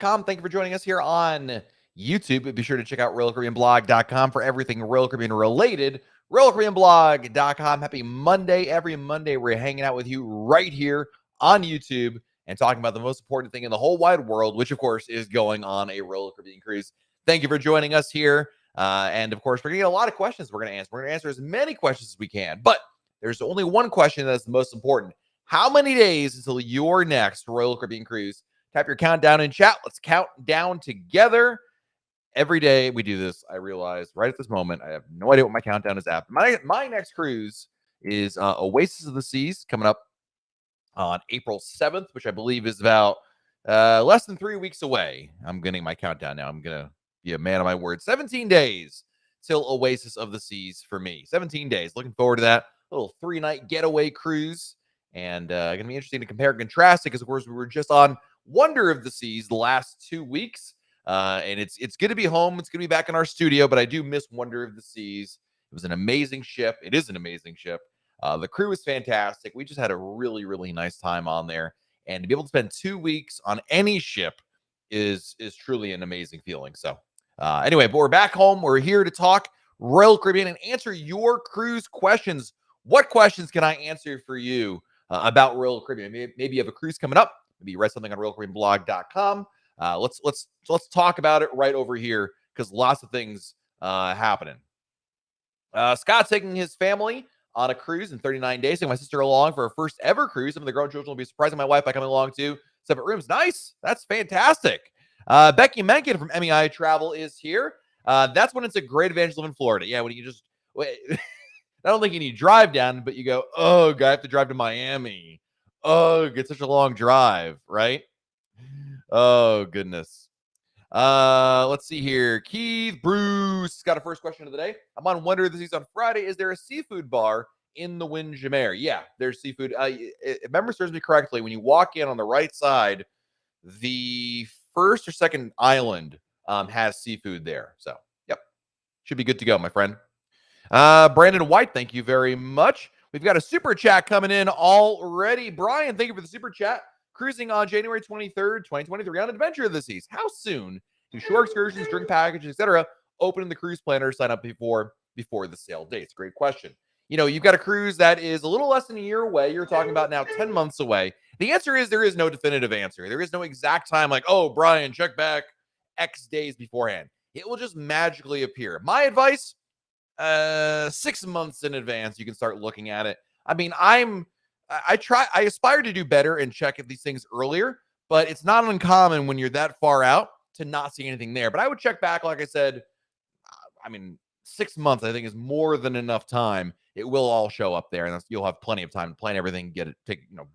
Com. Thank you for joining us here on YouTube. Be sure to check out RoyalCaribbeanBlog.com for everything Royal Caribbean related. RoyalCaribbeanBlog.com. Happy Monday. Every Monday, we're hanging out with you right here on YouTube and talking about the most important thing in the whole wide world, which, of course, is going on a Royal Caribbean cruise. Thank you for joining us here. And, of course, we're going to get a lot of questions we're going to answer. We're going to answer as many questions as we can. But there's only one question that's the most important. How many days until your next Royal Caribbean cruise? Type your countdown in chat. Let's count down together. Every day we do this, I realize right at this moment, I have no idea what my countdown is at. My next cruise is Oasis of the Seas coming up on April 7th, which I believe is about less than 3 weeks away. I'm getting my countdown now. I'm going to be a man of my word. 17 days till Oasis of the Seas for me. 17 days. Looking forward to that. A little 3-night getaway cruise. And going to be interesting to compare and contrast it because, of course, we were just on Wonder of the Seas the last 2 weeks. And it's good to be home. It's going to be back in our studio, but I do miss Wonder of the Seas. It was an amazing ship. It is an amazing ship. The crew was fantastic. We just had a really, really nice time on there. And to be able to spend 2 weeks on any ship is truly an amazing feeling. So anyway, but we're back home. We're here to talk Royal Caribbean and answer your cruise questions. What questions can I answer for you about Royal Caribbean? Maybe you have a cruise coming up. Maybe you read something on RoyalCaribbeanBlog.com. Let's talk about it right over here because lots of things happening. Scott's taking his family on a cruise in 39 days. Taking my sister along for her first ever cruise. Some of the grown children will be surprising my wife by coming along too. 7 rooms. Nice. That's fantastic. Becky Menken from MEI Travel is here. That's when it's a great advantage to live in Florida. Yeah, when you just wait. I don't think you need to drive down, but you go, oh, I have to drive to Miami. Oh, it's such a long drive, right? Oh, goodness. Let's see here. Keith Bruce got a first question of the day. I'm on Wonder of the Seas on Friday. Is there a seafood bar in the Windjammer? Yeah, there's seafood. If memory serves me correctly, when you walk in on the right side, the first or second island has seafood there. So, yep. Should be good to go, my friend. Brandon White, thank you very much. We've got a super chat coming in already. Brian, thank you for the super chat. Cruising on January 23rd, 2023 on Adventure of the Seas. How soon do shore excursions, drink packages, etc. open in the cruise planner? Sign up before the sale dates? Great question. You know, you've got a cruise that is a little less than a year away. You're talking about now 10 months away. The answer is there is no definitive answer. There is no exact time like, oh, Brian, check back X days beforehand. It will just magically appear. My advice, 6 months in advance, you can start looking at it. I mean, I aspire to do better and check if these things earlier, but it's not uncommon when you're that far out to not see anything there. But I would check back, like I said, 6 months, I think, is more than enough time. It will all show up there, and you'll have plenty of time to plan everything, get it,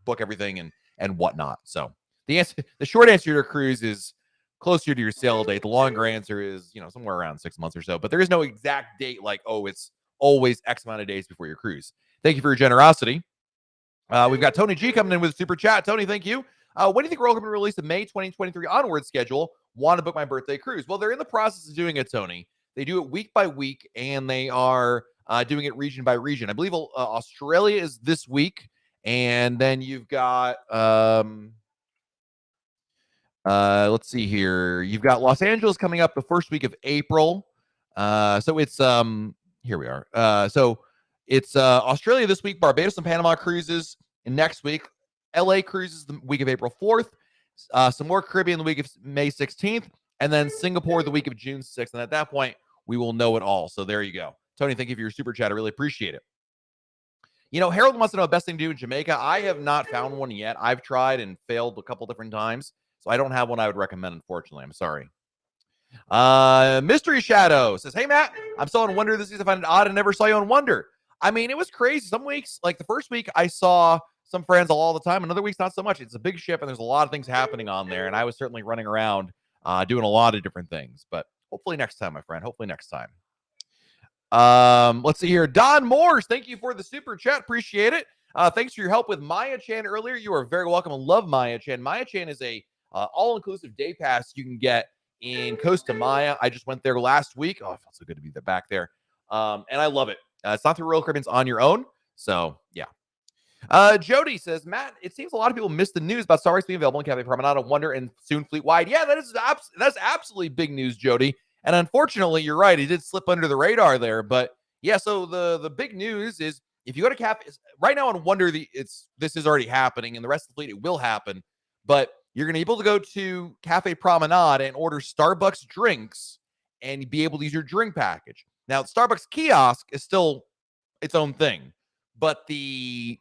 book everything and whatnot. So the short answer to your cruise is closer to your sale date. The longer answer is, somewhere around 6 months or so. But there is no exact date like, oh, it's always X amount of days before your cruise. Thank you for your generosity. We've got Tony G coming in with a super chat. Tony, thank you. When do you think Royal Caribbean release the May 2023 onward schedule? Want to book my birthday cruise? Well, they're in the process of doing it, Tony. They do it week by week, and they are doing it region by region. I believe Australia is this week, and then you've got let's see here. You've got Los Angeles coming up the first week of April. So it's here we are. So it's Australia this week, Barbados and Panama cruises, and next week, LA cruises the week of April 4th, some more Caribbean the week of May 16th, and then Singapore the week of June 6th. And at that point, we will know it all. So there you go. Tony, thank you for your super chat. I really appreciate it. Harold wants to know the best thing to do in Jamaica. I have not found one yet. I've tried and failed a couple different times. So I don't have one I would recommend, unfortunately. I'm sorry. Mystery Shadow says, hey, Matt, I'm still on Wonder this season. I find it odd I never saw you on Wonder. I mean, it was crazy. Some weeks, like the first week, I saw some friends all the time. And other weeks, not so much. It's a big ship, and there's a lot of things happening on there. And I was certainly running around doing a lot of different things. But hopefully next time, my friend. Hopefully next time. Let's see here. Don Morse, thank you for the super chat. Appreciate it. Thanks for your help with Maya Chan earlier. You are very welcome and love Maya Chan. Maya Chan is a all-inclusive day pass you can get in Costa Maya. I just went there last week. Oh, it felt so good to be back there. And I love it. It's not through Royal Caribbean's on your own. So, yeah. Jody says, Matt, it seems a lot of people missed the news about Starbucks being available in Cafe Promenade on Wonder and soon fleet-wide. Yeah, that's absolutely big news, Jody. And unfortunately, you're right. It did slip under the radar there. But yeah, so the big news is if you go to Cafe right now on Wonder, this is already happening, and the rest of the fleet, it will happen. But you're going to be able to go to Cafe Promenade and order Starbucks drinks and be able to use your drink package. Now, Starbucks kiosk is still its own thing, but the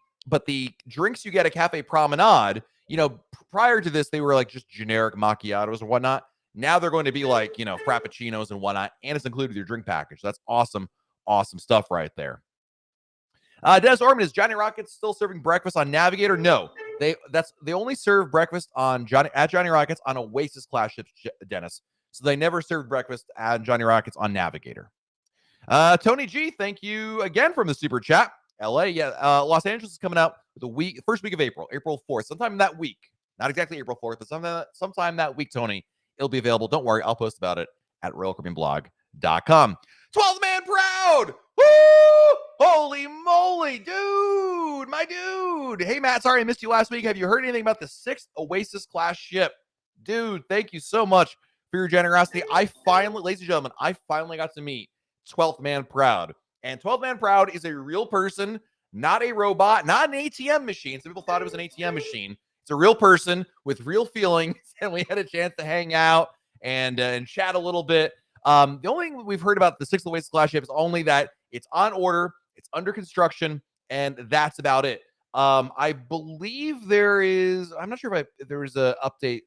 drinks you get at Cafe Promenade, prior to this, they were like just generic macchiatos or whatnot. Now they're going to be like, frappuccinos and whatnot, and it's included with your drink package. So that's awesome, awesome stuff right there. Dennis Orman, is Johnny Rockets still serving breakfast on Navigator? No, they only serve breakfast at Johnny Rockets on Oasis class ships, Dennis. So they never served breakfast at Johnny Rockets on Navigator. Tony G, thank you again from the super chat. LA, Los Angeles is coming out the first week of April 4th, sometime that week. Not exactly April 4th, but sometime that week, Tony, it'll be available. Don't worry, I'll post about it at RoyalCaribbeanBlog.com. 12-man proud! Woo! Holy moly, dude! My dude! Hey, Matt, sorry I missed you last week. Have you heard anything about the 6th Oasis class ship? Dude, thank you so much for your generosity. Ladies and gentlemen, I finally got to meet 12th Man Proud. And 12th Man Proud is a real person, not a robot, not an ATM machine. Some people thought it was an ATM machine. It's a real person with real feelings, and we had a chance to hang out and chat a little bit. The only thing we've heard about the 6th Oasis class ship is only that it's on order, it's under construction, and that's about it. I believe there is, I'm not sure if there was an update.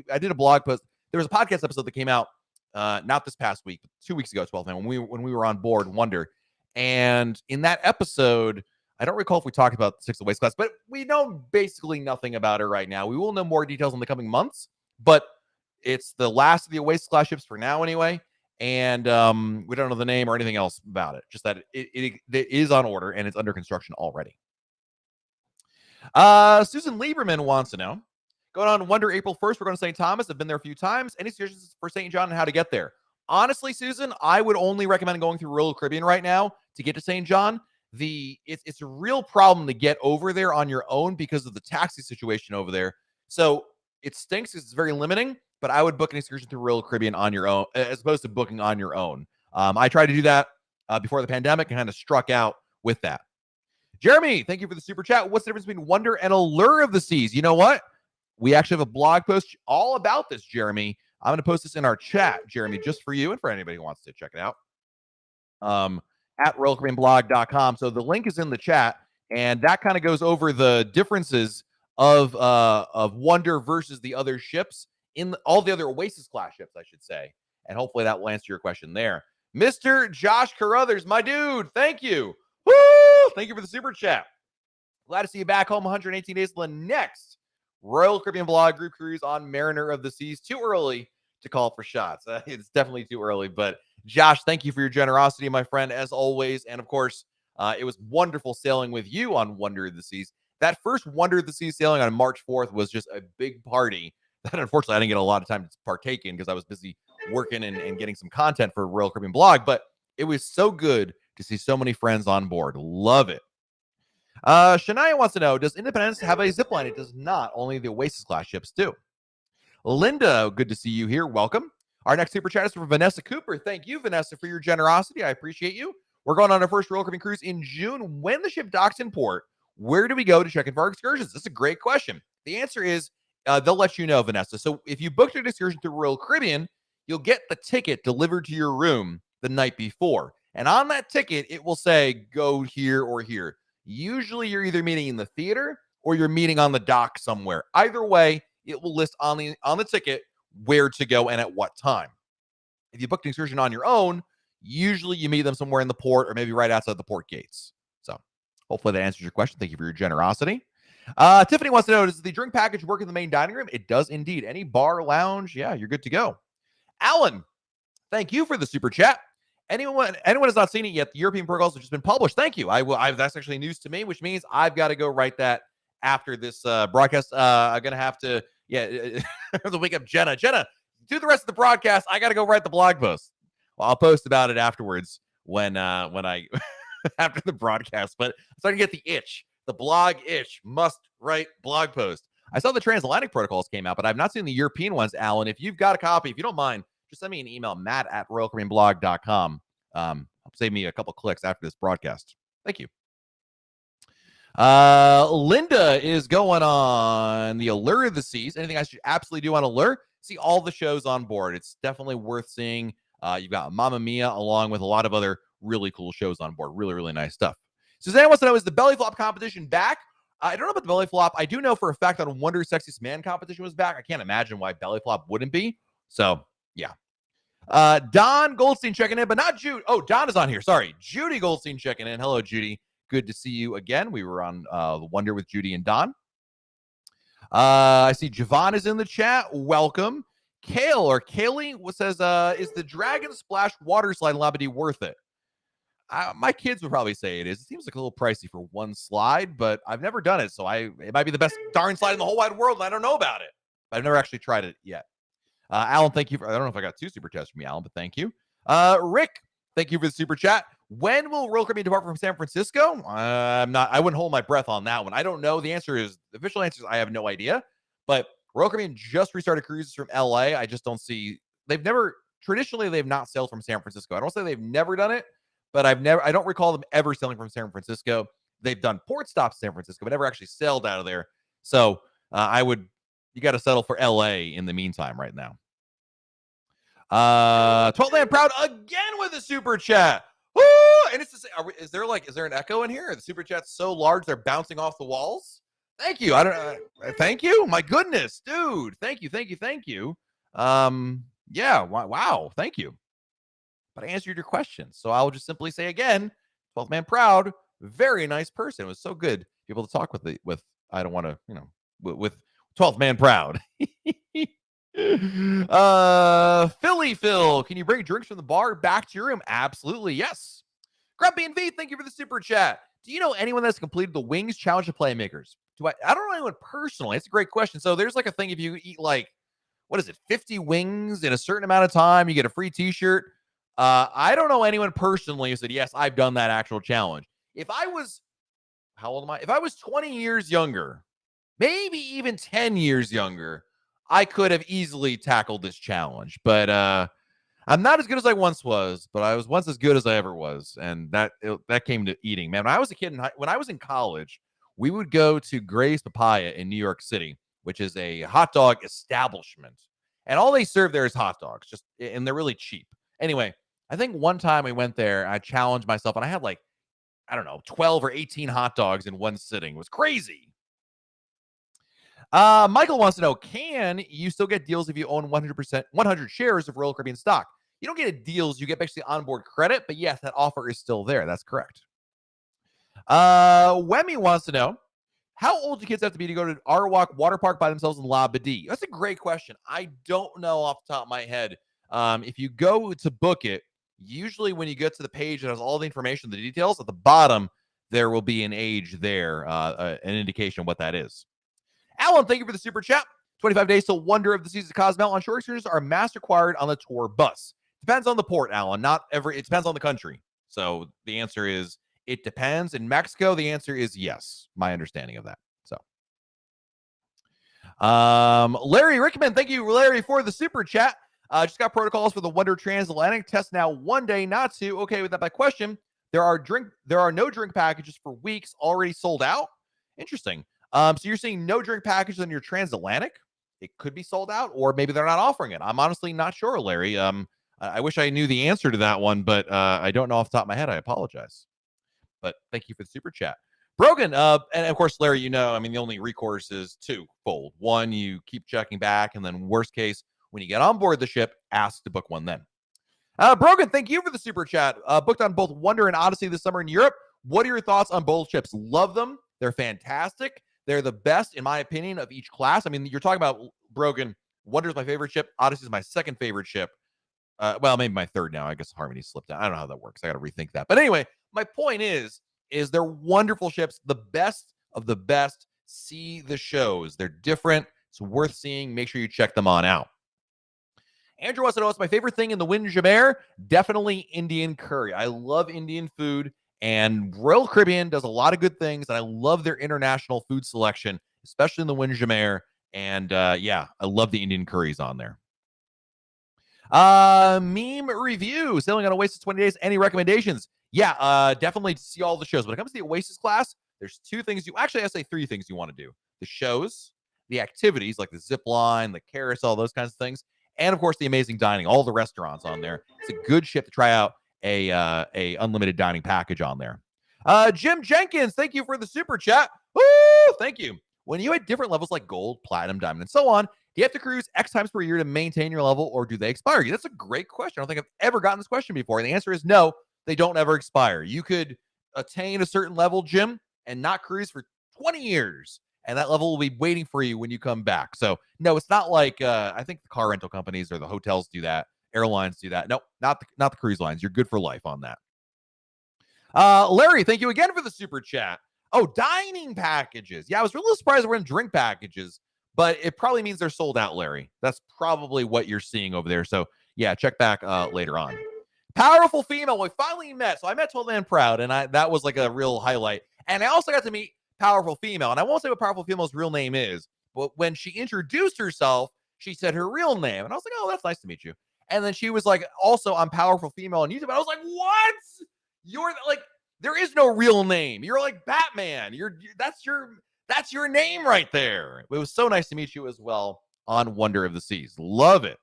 I did a blog post. There was a podcast episode that came out not this past week, but 2 weeks ago, 12th Man, when we were on board Wonder. And in that episode, I don't recall if we talked about the 6th Oasis class, but we know basically nothing about her right now. We will know more details in the coming months, but it's the last of the Oasis class ships for now anyway. And we don't know the name or anything else about it. Just that it is on order and it's under construction already. Susan Lieberman wants to know, going on Wonder April 1st, we're going to St. Thomas. I've been there a few times. Any suggestions for St. John and how to get there? Honestly, Susan, I would only recommend going through Royal Caribbean right now to get to St. John. It's a real problem to get over there on your own because of the taxi situation over there. So it stinks because it's very limiting, but I would book an excursion through Royal Caribbean on your own as opposed to booking on your own. I tried to do that before the pandemic and kind of struck out with that. Jeremy, thank you for the super chat. What's the difference between Wonder and Allure of the Seas? You know what? We actually have a blog post all about this, Jeremy. I'm going to post this in our chat, Jeremy, just for you and for anybody who wants to check it out. At RoyalCaribbeanBlog.com. So the link is in the chat, and that kind of goes over the differences of Wonder versus the other ships in all the other Oasis class ships, I should say. And hopefully that will answer your question there. Mr. Josh Carruthers, my dude, thank you. Woo! Thank you for the super chat. Glad to see you back home 118 days till the next Royal Caribbean Blog group cruise on Mariner of the Seas. Too early to call for shots. It's definitely too early, but Josh, thank you for your generosity, my friend, as always. And of course, it was wonderful sailing with you on Wonder of the Seas. That first Wonder of the Seas sailing on March 4th was just a big party that unfortunately I didn't get a lot of time to partake in because I was busy working and getting some content for Royal Caribbean Blog, but it was so good to see so many friends on board. Love it. Shania wants to know, does Independence have a zip line? It does not. Only the Oasis class ships do. Linda, good to see you here. Welcome. Our next super chat is from Vanessa Cooper. Thank you, Vanessa, for your generosity. I appreciate you. We're going on our first Royal Caribbean cruise in June. When the ship docks in port, where do we go to check in for our excursions? That's a great question. The answer is they'll let you know, Vanessa. So if you booked an excursion through Royal Caribbean, you'll get the ticket delivered to your room the night before. And on that ticket, it will say, go here or here. Usually you're either meeting in the theater or you're meeting on the dock somewhere. Either way, it will list on the ticket where to go and at what time. If you booked an excursion on your own, usually you meet them somewhere in the port or maybe right outside the port gates. So hopefully that answers your question. Thank you for your generosity. Tiffany wants to know, does the drink package work in the main dining room? It does indeed. Any bar, lounge, yeah, you're good to go. Alan, thank you for the super chat. Anyone has not seen it yet, the European protocols have just been published. Thank you. That's actually news to me, which means I've got to go write that after this broadcast. I'm going to have to, to wake up Jenna. Jenna, do the rest of the broadcast. I got to go write the blog post. Well, I'll post about it afterwards when I after the broadcast. But I'm starting to get the itch The blog-ish must-write blog post. I saw the transatlantic protocols came out, but I've not seen the European ones, Alan. If you've got a copy, if you don't mind, just send me an email, matt@royalcaribbeanblog.com. Save me a couple clicks after this broadcast. Thank you. Linda is going on the Allure of the Seas. Anything I should absolutely do on Allure? See all the shows on board. It's definitely worth seeing. You've got Mamma Mia along with a lot of other really cool shows on board. Really, really nice stuff. Suzanne wants to know, is the belly flop competition back? I don't know about the belly flop. I do know for a fact that Wonder Sexiest Man competition was back. I can't imagine why belly flop wouldn't be. So, yeah. Don Goldstein checking in, but not Jude. Oh, Don is on here. Sorry. Judy Goldstein checking in. Hello, Judy. Good to see you again. We were on the Wonder with Judy and Don. I see Javon is in the chat. Welcome. Kale or Kaylee says, is the Dragon Splash water slide in Labadee worth it? My kids would probably say it is. It seems like a little pricey for one slide, but I've never done it. So it might be the best darn slide in the whole wide world, and I don't know about it. I've never actually tried it yet. Alan, thank you. I don't know if I got 2 super chats from you, Alan, but thank you. Rick, thank you for the super chat. When will Royal Caribbean depart from San Francisco? I wouldn't hold my breath on that one. I don't know. The official answer is I have no idea. But Royal Caribbean just restarted cruises from LA. I just don't see. They've not sailed from San Francisco. I don't say they've never done it, but I don't recall them ever sailing from San Francisco. They've done port stops in San Francisco, but never actually sailed out of there. So you got to settle for LA in the meantime right now. 12 Man Proud again with a super chat. Woo! And it's is there an echo in here? The super chat's so large they're bouncing off the walls. Thank you. Thank you. My goodness, dude. Thank you. Yeah. Wow. Thank you. But I answered your question, so I'll just simply say again, 12 Man Proud, very nice person. It was so good to be able to talk with. I don't want to, with 12 Man Proud. Philly Phil, can you bring drinks from the bar back to your room? Absolutely, yes. Grumpy and V, thank you for the super chat. Do you know anyone that's completed the Wings Challenge of Playmakers? I don't know anyone personally. It's a great question. So there's like a thing, if you eat 50 wings in a certain amount of time, you get a free t-shirt. I don't know anyone personally who said, yes, I've done that actual challenge. How old am I? If I was 20 years younger, maybe even 10 years younger, I could have easily tackled this challenge. But I'm not as good as I once was, but I was once as good as I ever was. And that came to eating. Man, when I was a kid, when I was in college, we would go to Gray's Papaya in New York City, which is a hot dog establishment. And all they serve there is hot dogs, and they're really cheap. Anyway, I think one time we went there, I challenged myself, and I had 12 or 18 hot dogs in one sitting. It was crazy. Michael wants to know, can you still get deals if you own 100 shares of Royal Caribbean stock? You don't get deals, you get basically onboard credit, but yes, that offer is still there. That's correct. Wemmy wants to know, how old do kids have to be to go to Arwalk Water Park by themselves in Labadee? That's a great question. I don't know off the top of my head. If you go to book it, usually when you get to the page that has all the information, the details, at the bottom, there will be an age there, an indication of what that is. Alan, thank you for the super chat. 25 days till Wonder of the Seas of Cozumel. On shore excursions are mass required on the tour bus. Depends on the port, Alan. It depends on the country. So the answer is, it depends. In Mexico, the answer is yes. My understanding of that. So, Larry Rickman, thank you, Larry, for the super chat. Just got protocols for the Wonder Transatlantic. Test now 1 day, not 2. Okay, with that by question, there are no drink packages for weeks already sold out. Interesting. So you're seeing no drink packages on your Transatlantic? It could be sold out, or maybe they're not offering it. I'm honestly not sure, Larry. I wish I knew the answer to that one, but I don't know off the top of my head. I apologize. But thank you for the super chat. Brogan, and of course, Larry, the only recourse is twofold. One, you keep checking back, and then worst case, when you get on board the ship, ask to book one then. Brogan, thank you for the super chat. Booked on both Wonder and Odyssey this summer in Europe. What are your thoughts on both ships? Love them. They're fantastic. They're the best, in my opinion, of each class. I mean, you're talking about, Brogan, Wonder's my favorite ship. Odyssey is my second favorite ship. Well, maybe my third now. I guess Harmony slipped out. I don't know how that works. I got to rethink that. But anyway, my point is they're wonderful ships, the best of the best. See the shows. They're different. It's worth seeing. Make sure you check them on out. Andrew wants to know what's my favorite thing in the Windjammer. Definitely Indian curry. I love Indian food, And Royal Caribbean does a lot of good things, and I love their international food selection, especially in the Windjammer. And yeah, I love the Indian curries on there. Meme review, sailing on Oasis 20 days. Any recommendations? Yeah, definitely see all the shows. When it comes to the Oasis class, there's two things I say three things you want to do: the shows, the activities like the zip line, the carousel, those kinds of things, and of course the amazing dining, all the restaurants on there. It's a good ship to try out a unlimited dining package on there. Jim Jenkins, thank you for the super chat. Woo! Thank you. When you hit different levels like gold, platinum, diamond, and so on, do you have to cruise X times per year to maintain your level, or do they expire? That's a great question. I don't think I've ever gotten this question before. And the answer is no, they don't ever expire. You could attain a certain level, Jim, and not cruise for 20 years. And that level will be waiting for you when you come back. So, no, it's not like I think the car rental companies or the hotels do that. Airlines do that. No, not the cruise lines. You're good for life on that. Larry, thank you again for the super chat. Oh, dining packages. Yeah, I was really surprised we're in drink packages, but it probably means they're sold out, Larry. That's probably what you're seeing over there. So, yeah, check back later on. Powerful female. We finally met. So I met Tall and Proud, and that was like a real highlight. And I also got to meet Powerful Female. And I won't say what Powerful Female's real name is, but when she introduced herself, she said her real name. And I was like, oh, that's nice to meet you. And then she was like, also, I'm Powerful Female on YouTube. And I was like, what? You're like, there is no real name. You're like Batman. That's your name right there. It was so nice to meet you as well on Wonder of the Seas. Love it.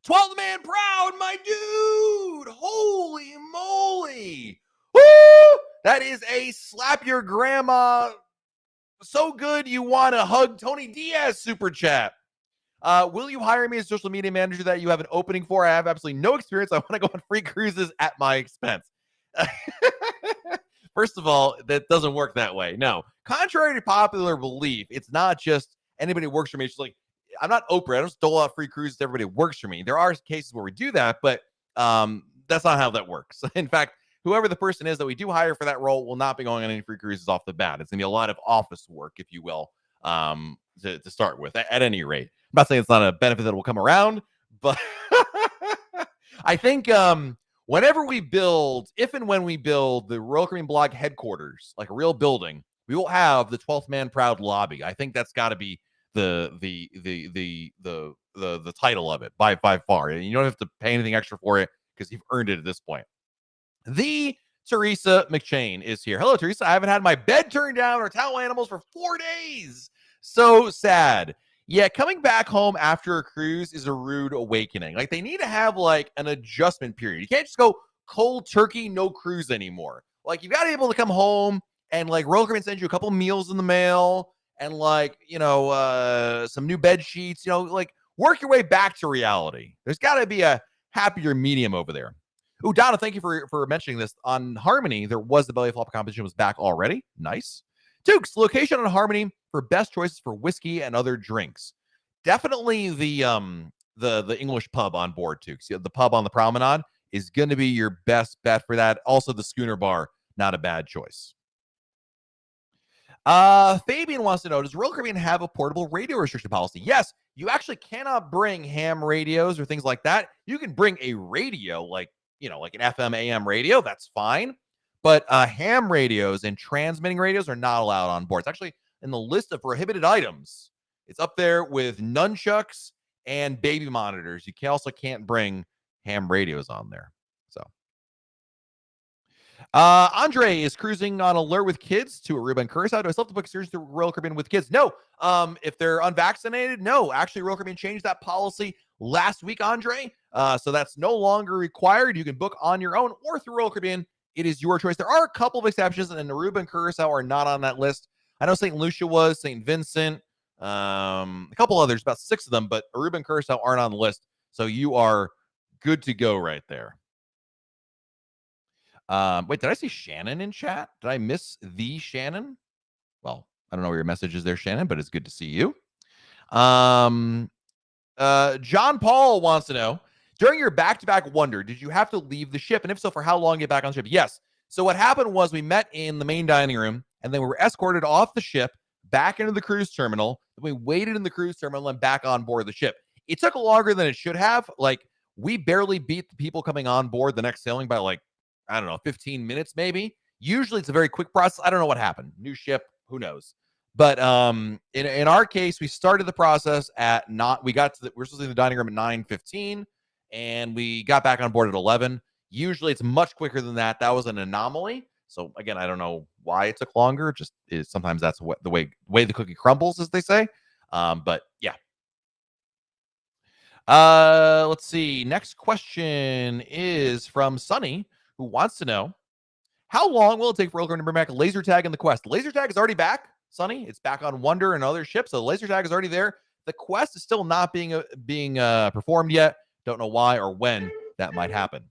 12th Man Proud, my dude. Holy moly. Woo! That is a slap your grandma so good you want to hug Tony Diaz super chat. Will you hire me as social media manager that you have an opening for? I have absolutely no experience. I want to go on free cruises at my expense. First of all, that doesn't work that way. No. Contrary to popular belief, it's not just anybody who works for me. It's like, I'm not Oprah. I don't just dole out free cruises to everybody who works for me. There are cases where we do that, but that's not how that works. In fact, whoever the person is that we do hire for that role will not be going on any free cruises off the bat. It's going to be a lot of office work, if you will, to start with, at any rate. I'm not saying it's not a benefit that will come around, but I think whenever we build, if and when we build the Royal Caribbean Blog headquarters, like a real building, we will have the 12th Man Proud lobby. I think that's got to be the title of it by far. And you don't have to pay anything extra for it because you've earned it at this point. The Teresa McChain is here. Hello, Teresa. I haven't had my bed turned down or towel animals for 4 days. So sad. Yeah, coming back home after a cruise is a rude awakening. Like, they need to have like an adjustment period. You can't just go cold turkey, no cruise anymore. Like, you got to be able to come home and like Royal Caribbean send you a couple meals in the mail and like, some new bed sheets, like work your way back to reality. There's got to be a happier medium over there. Ooh, Donna, thank you for mentioning this. On Harmony, there was the belly flop competition was back already. Nice. Dukes, location on Harmony for best choices for whiskey and other drinks. Definitely the English pub on board, Dukes. The pub on the promenade is going to be your best bet for that. Also, the Schooner Bar, not a bad choice. Fabian wants to know, does Royal Caribbean have a portable radio restriction policy? Yes, you actually cannot bring ham radios or things like that. You can bring a radio, like an FM AM radio. That's fine. But ham radios and transmitting radios are not allowed on board. It's actually in the list of prohibited items. It's up there with nunchucks and baby monitors. You also can't bring ham radios on there. So, Andre is cruising on Alert with kids to Aruba and Curacao. Do I still have to book excursions to Royal Caribbean with kids? No. If they're unvaccinated, no. Actually, Royal Caribbean changed that policy last week, Andre. So that's no longer required. You can book on your own or through Royal Caribbean. It is your choice. There are a couple of exceptions, and Aruba and Curacao are not on that list. I know St. Lucia was, St. Vincent, a couple others, about 6 of them, but Aruba and Curacao aren't on the list. So you are good to go right there. Wait, did I see Shannon in chat? Did I miss the Shannon? Well, I don't know where your message is there, Shannon, but it's good to see you. John Paul wants to know, during your back-to-back Wonder, did you have to leave the ship? And if so, for how long to get back on the ship? Yes. So what happened was we met in the main dining room, and then we were escorted off the ship back into the cruise terminal. Then we waited in the cruise terminal and back on board the ship. It took longer than it should have. Like, we barely beat the people coming on board the next sailing by like I don't know, 15 minutes maybe. Usually it's a very quick process. I don't know what happened. New ship, who knows? But in our case, we started the process at not. We got to we're supposed to be in the dining room at 9:15, and we got back on board at 11. Usually it's much quicker than that. That was an anomaly. So again, I don't know why it took longer. Just is sometimes that's what the way the cookie crumbles, as they say. But yeah. Let's see. Next question is from Sunny, who wants to know how long will it take for Ilgrim to bring back laser tag in the quest? Laser tag is already back, Sunny. It's back on Wonder and other ships, so laser tag is already there. The quest is still not being performed yet. Don't know why or when that might happen.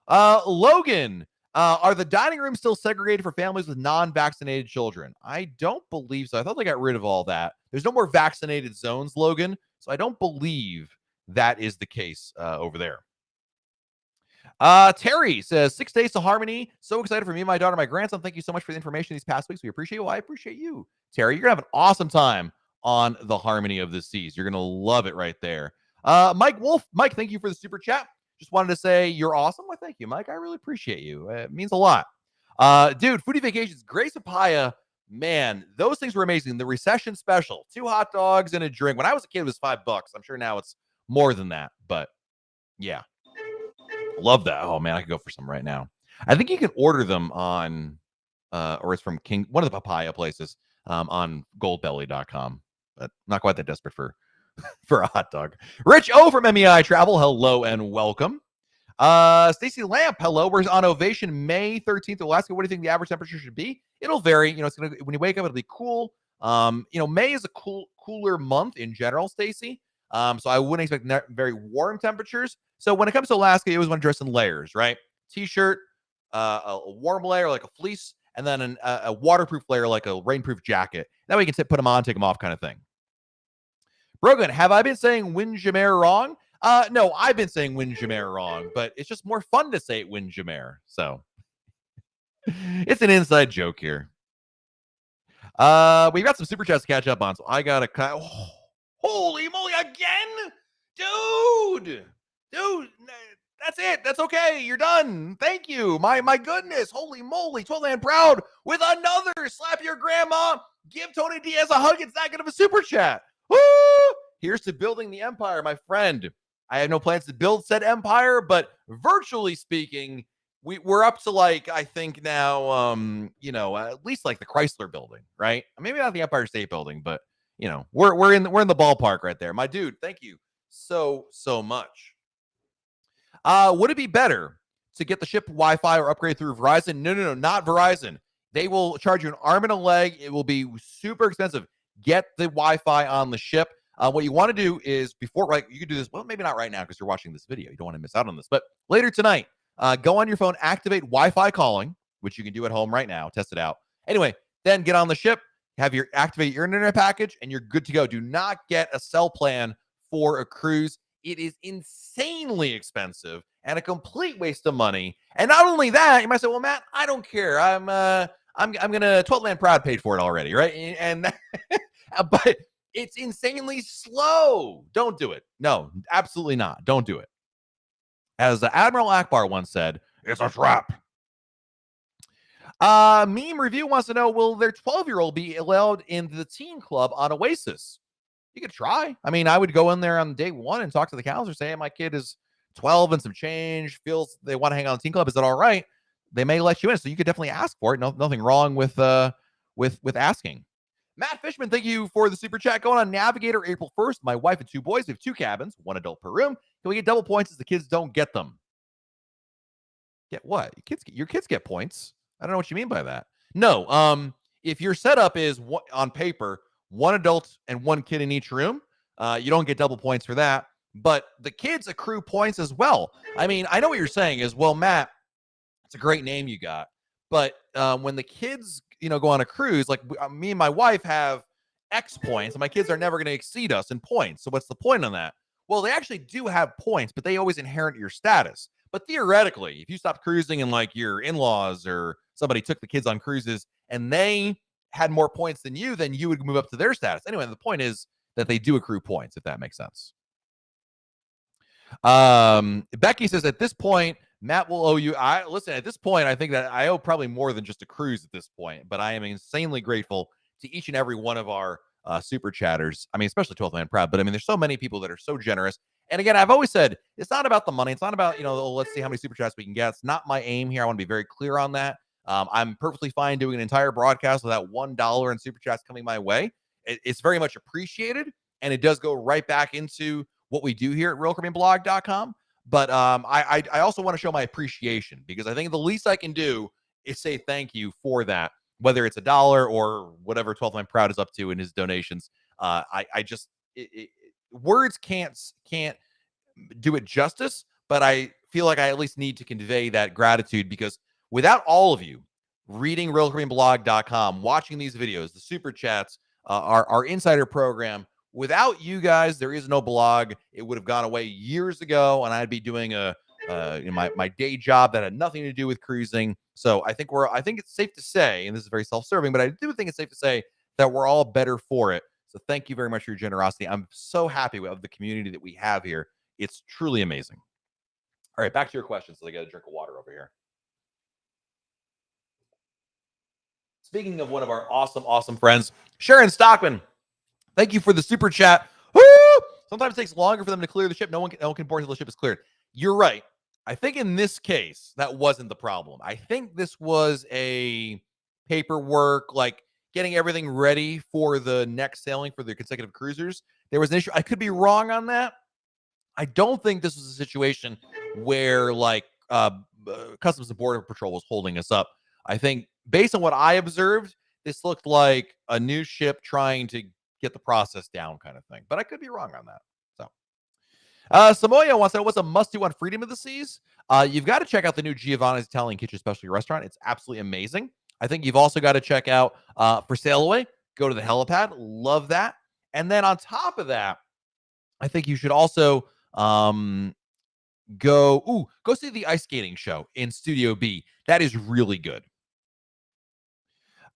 Logan, are the dining rooms still segregated for families with non-vaccinated children? I don't believe so. I thought they got rid of all that. There's no more vaccinated zones, Logan, so I don't believe that is the case over there. Terry says 6 days to Harmony. So excited for me, my daughter, my grandson. Thank you so much for the information these past weeks. We appreciate you. Well, I appreciate you, Terry. You're gonna have an awesome time on the Harmony of the Seas. You're gonna love it right there. Mike Wolf, Mike, thank you for the super chat. Just wanted to say you're awesome. Well, thank you, Mike. I really appreciate you. It means a lot. Dude, Foodie Vacations, Grace Papaya, man, those things were amazing. The recession special, 2 hot dogs and a drink. When I was a kid, it was $5. I'm sure now it's more than that, but yeah. Love that. Oh man, I could go for some right now. I think you can order them on or it's from King, one of the papaya places, on goldbelly.com, but not quite that desperate for for a hot dog. Rich O from MEI Travel, hello and welcome. Stacy Lamp, hello. We're on Ovation May 13th, Alaska. What do you think the average temperature should be? It'll vary. You know, it's gonna, when you wake up, it'll be cool. You know, May is a cooler month in general, Stacy. So I wouldn't expect very warm temperatures. So when it comes to Alaska, you always want to dress in layers, right? T-shirt, a warm layer like a fleece, and then a waterproof layer like a rainproof jacket. That way you can put them on, take them off kind of thing. Brogan, have I been saying Windjammer wrong? No, I've been saying Windjammer wrong, but it's just more fun to say it Windjammer. So it's an inside joke here. We've got some super chats to catch up on, so I gotta cut. Oh, holy moly, again? Dude, that's it. That's okay. You're done. Thank you. My goodness. Holy moly. 12 and proud with another slap your grandma. Give Tony Diaz a hug. It's that good of a super chat. Woo! Here's to building the empire, my friend. I have no plans to build said empire, but virtually speaking, we're up to, like, I think now, you know, at least like the Chrysler building, right? Maybe not the Empire State Building, but you know, we're in the ballpark right there. My dude, thank you so much. Would it be better to get the ship Wi-Fi or upgrade through Verizon? No, not Verizon. They will charge you an arm and a leg. It will be super expensive. Get the Wi-Fi on the ship. What you want to do is before, right, you can do this, well, maybe not right now because you're watching this video. You don't want to miss out on this. But later tonight, go on your phone, activate Wi-Fi calling, which you can do at home right now. Test it out. Anyway, then get on the ship, activate your internet package, and you're good to go. Do not get a cell plan for a cruise. It is insanely expensive and a complete waste of money. And not only that, you might say, well, Matt, I don't care. I'm gonna 12 Land Proud paid for it already, right? And but it's insanely slow. Don't do it. No, absolutely not. Don't do it. As Admiral Akbar once said, it's a trap. Meme Review wants to know, will their 12-year-old be allowed in the teen club on Oasis? You could try. I mean, I would go in there on day one and talk to the counselor, say, hey, my kid is 12 and some change, feels they want to hang out in the teen club. Is that all right? They may let you in. So you could definitely ask for it. Nothing wrong with asking. Matt Fishman, thank you for the super chat. Going on Navigator April 1st. My wife and 2 boys. We have 2 cabins, 1 adult per room. Can we get double points as the kids don't get them? Get what? Your kids get points. I don't know what you mean by that. No. If your setup is on paper, 1 adult and 1 kid in each room, you don't get double points for that. But the kids accrue points as well. I mean, I know what you're saying is, well, Matt, it's a great name you got. But when the kids, go on a cruise, like me and my wife have X points, and my kids are never going to exceed us in points. So what's the point on that? Well, they actually do have points, but they always inherit your status. But theoretically, if you stopped cruising and like your in-laws or somebody took the kids on cruises and they had more points than you, then you would move up to their status. Anyway, the point is that they do accrue points, if that makes sense. Becky says, at this point, Matt will owe you. Listen, at this point, I think that I owe probably more than just a cruise at this point, but I am insanely grateful to each and every one of our super chatters. I mean, especially 12th Man Proud, but I mean, there's so many people that are so generous. And again, I've always said it's not about the money. It's not about, let's see how many super chats we can get. It's not my aim here. I want to be very clear on that. I'm perfectly fine doing an entire broadcast without $1 in super chats coming my way. It's very much appreciated, and it does go right back into what we do here at RealCaribbeanBlog.com. But I also want to show my appreciation, because I think the least I can do is say thank you for that, whether it's $1 or whatever 12th Man Proud is up to in his donations. Words can't do it justice, but I feel like I at least need to convey that gratitude, because without all of you reading RealCaribbeanBlog.com, watching these videos, the super chats, our insider program, without you guys, there is no blog. It would have gone away years ago, and I'd be doing my day job that had nothing to do with cruising. So I think it's safe to say, and this is very self-serving, but I do think it's safe to say that we're all better for it. So thank you very much for your generosity. I'm so happy with the community that we have here. It's truly amazing. All right, back to your questions. So I got a drink of water over here. Speaking of one of our awesome friends, Sharon Stockman, thank you for the super chat. Woo! Sometimes it takes longer for them to clear the ship. No one can board until the ship is cleared. You're right. I think in this case, that wasn't the problem. I think this was a paperwork, like getting everything ready for the next sailing for the consecutive cruisers. There was an issue. I could be wrong on that. I don't think this was a situation where Customs and Border Patrol was holding us up. I think based on what I observed, this looked like a new ship trying to get the process down kind of thing. But I could be wrong on that. So Samoya wants to know what's a must-do on Freedom of the Seas. You've got to check out the new Giovanni's Italian Kitchen Specialty Restaurant. It's absolutely amazing. I think you've also got to check out For Sail Away. Go to the helipad. Love that. And then on top of that, I think you should also go see the ice skating show in Studio B. That is really good.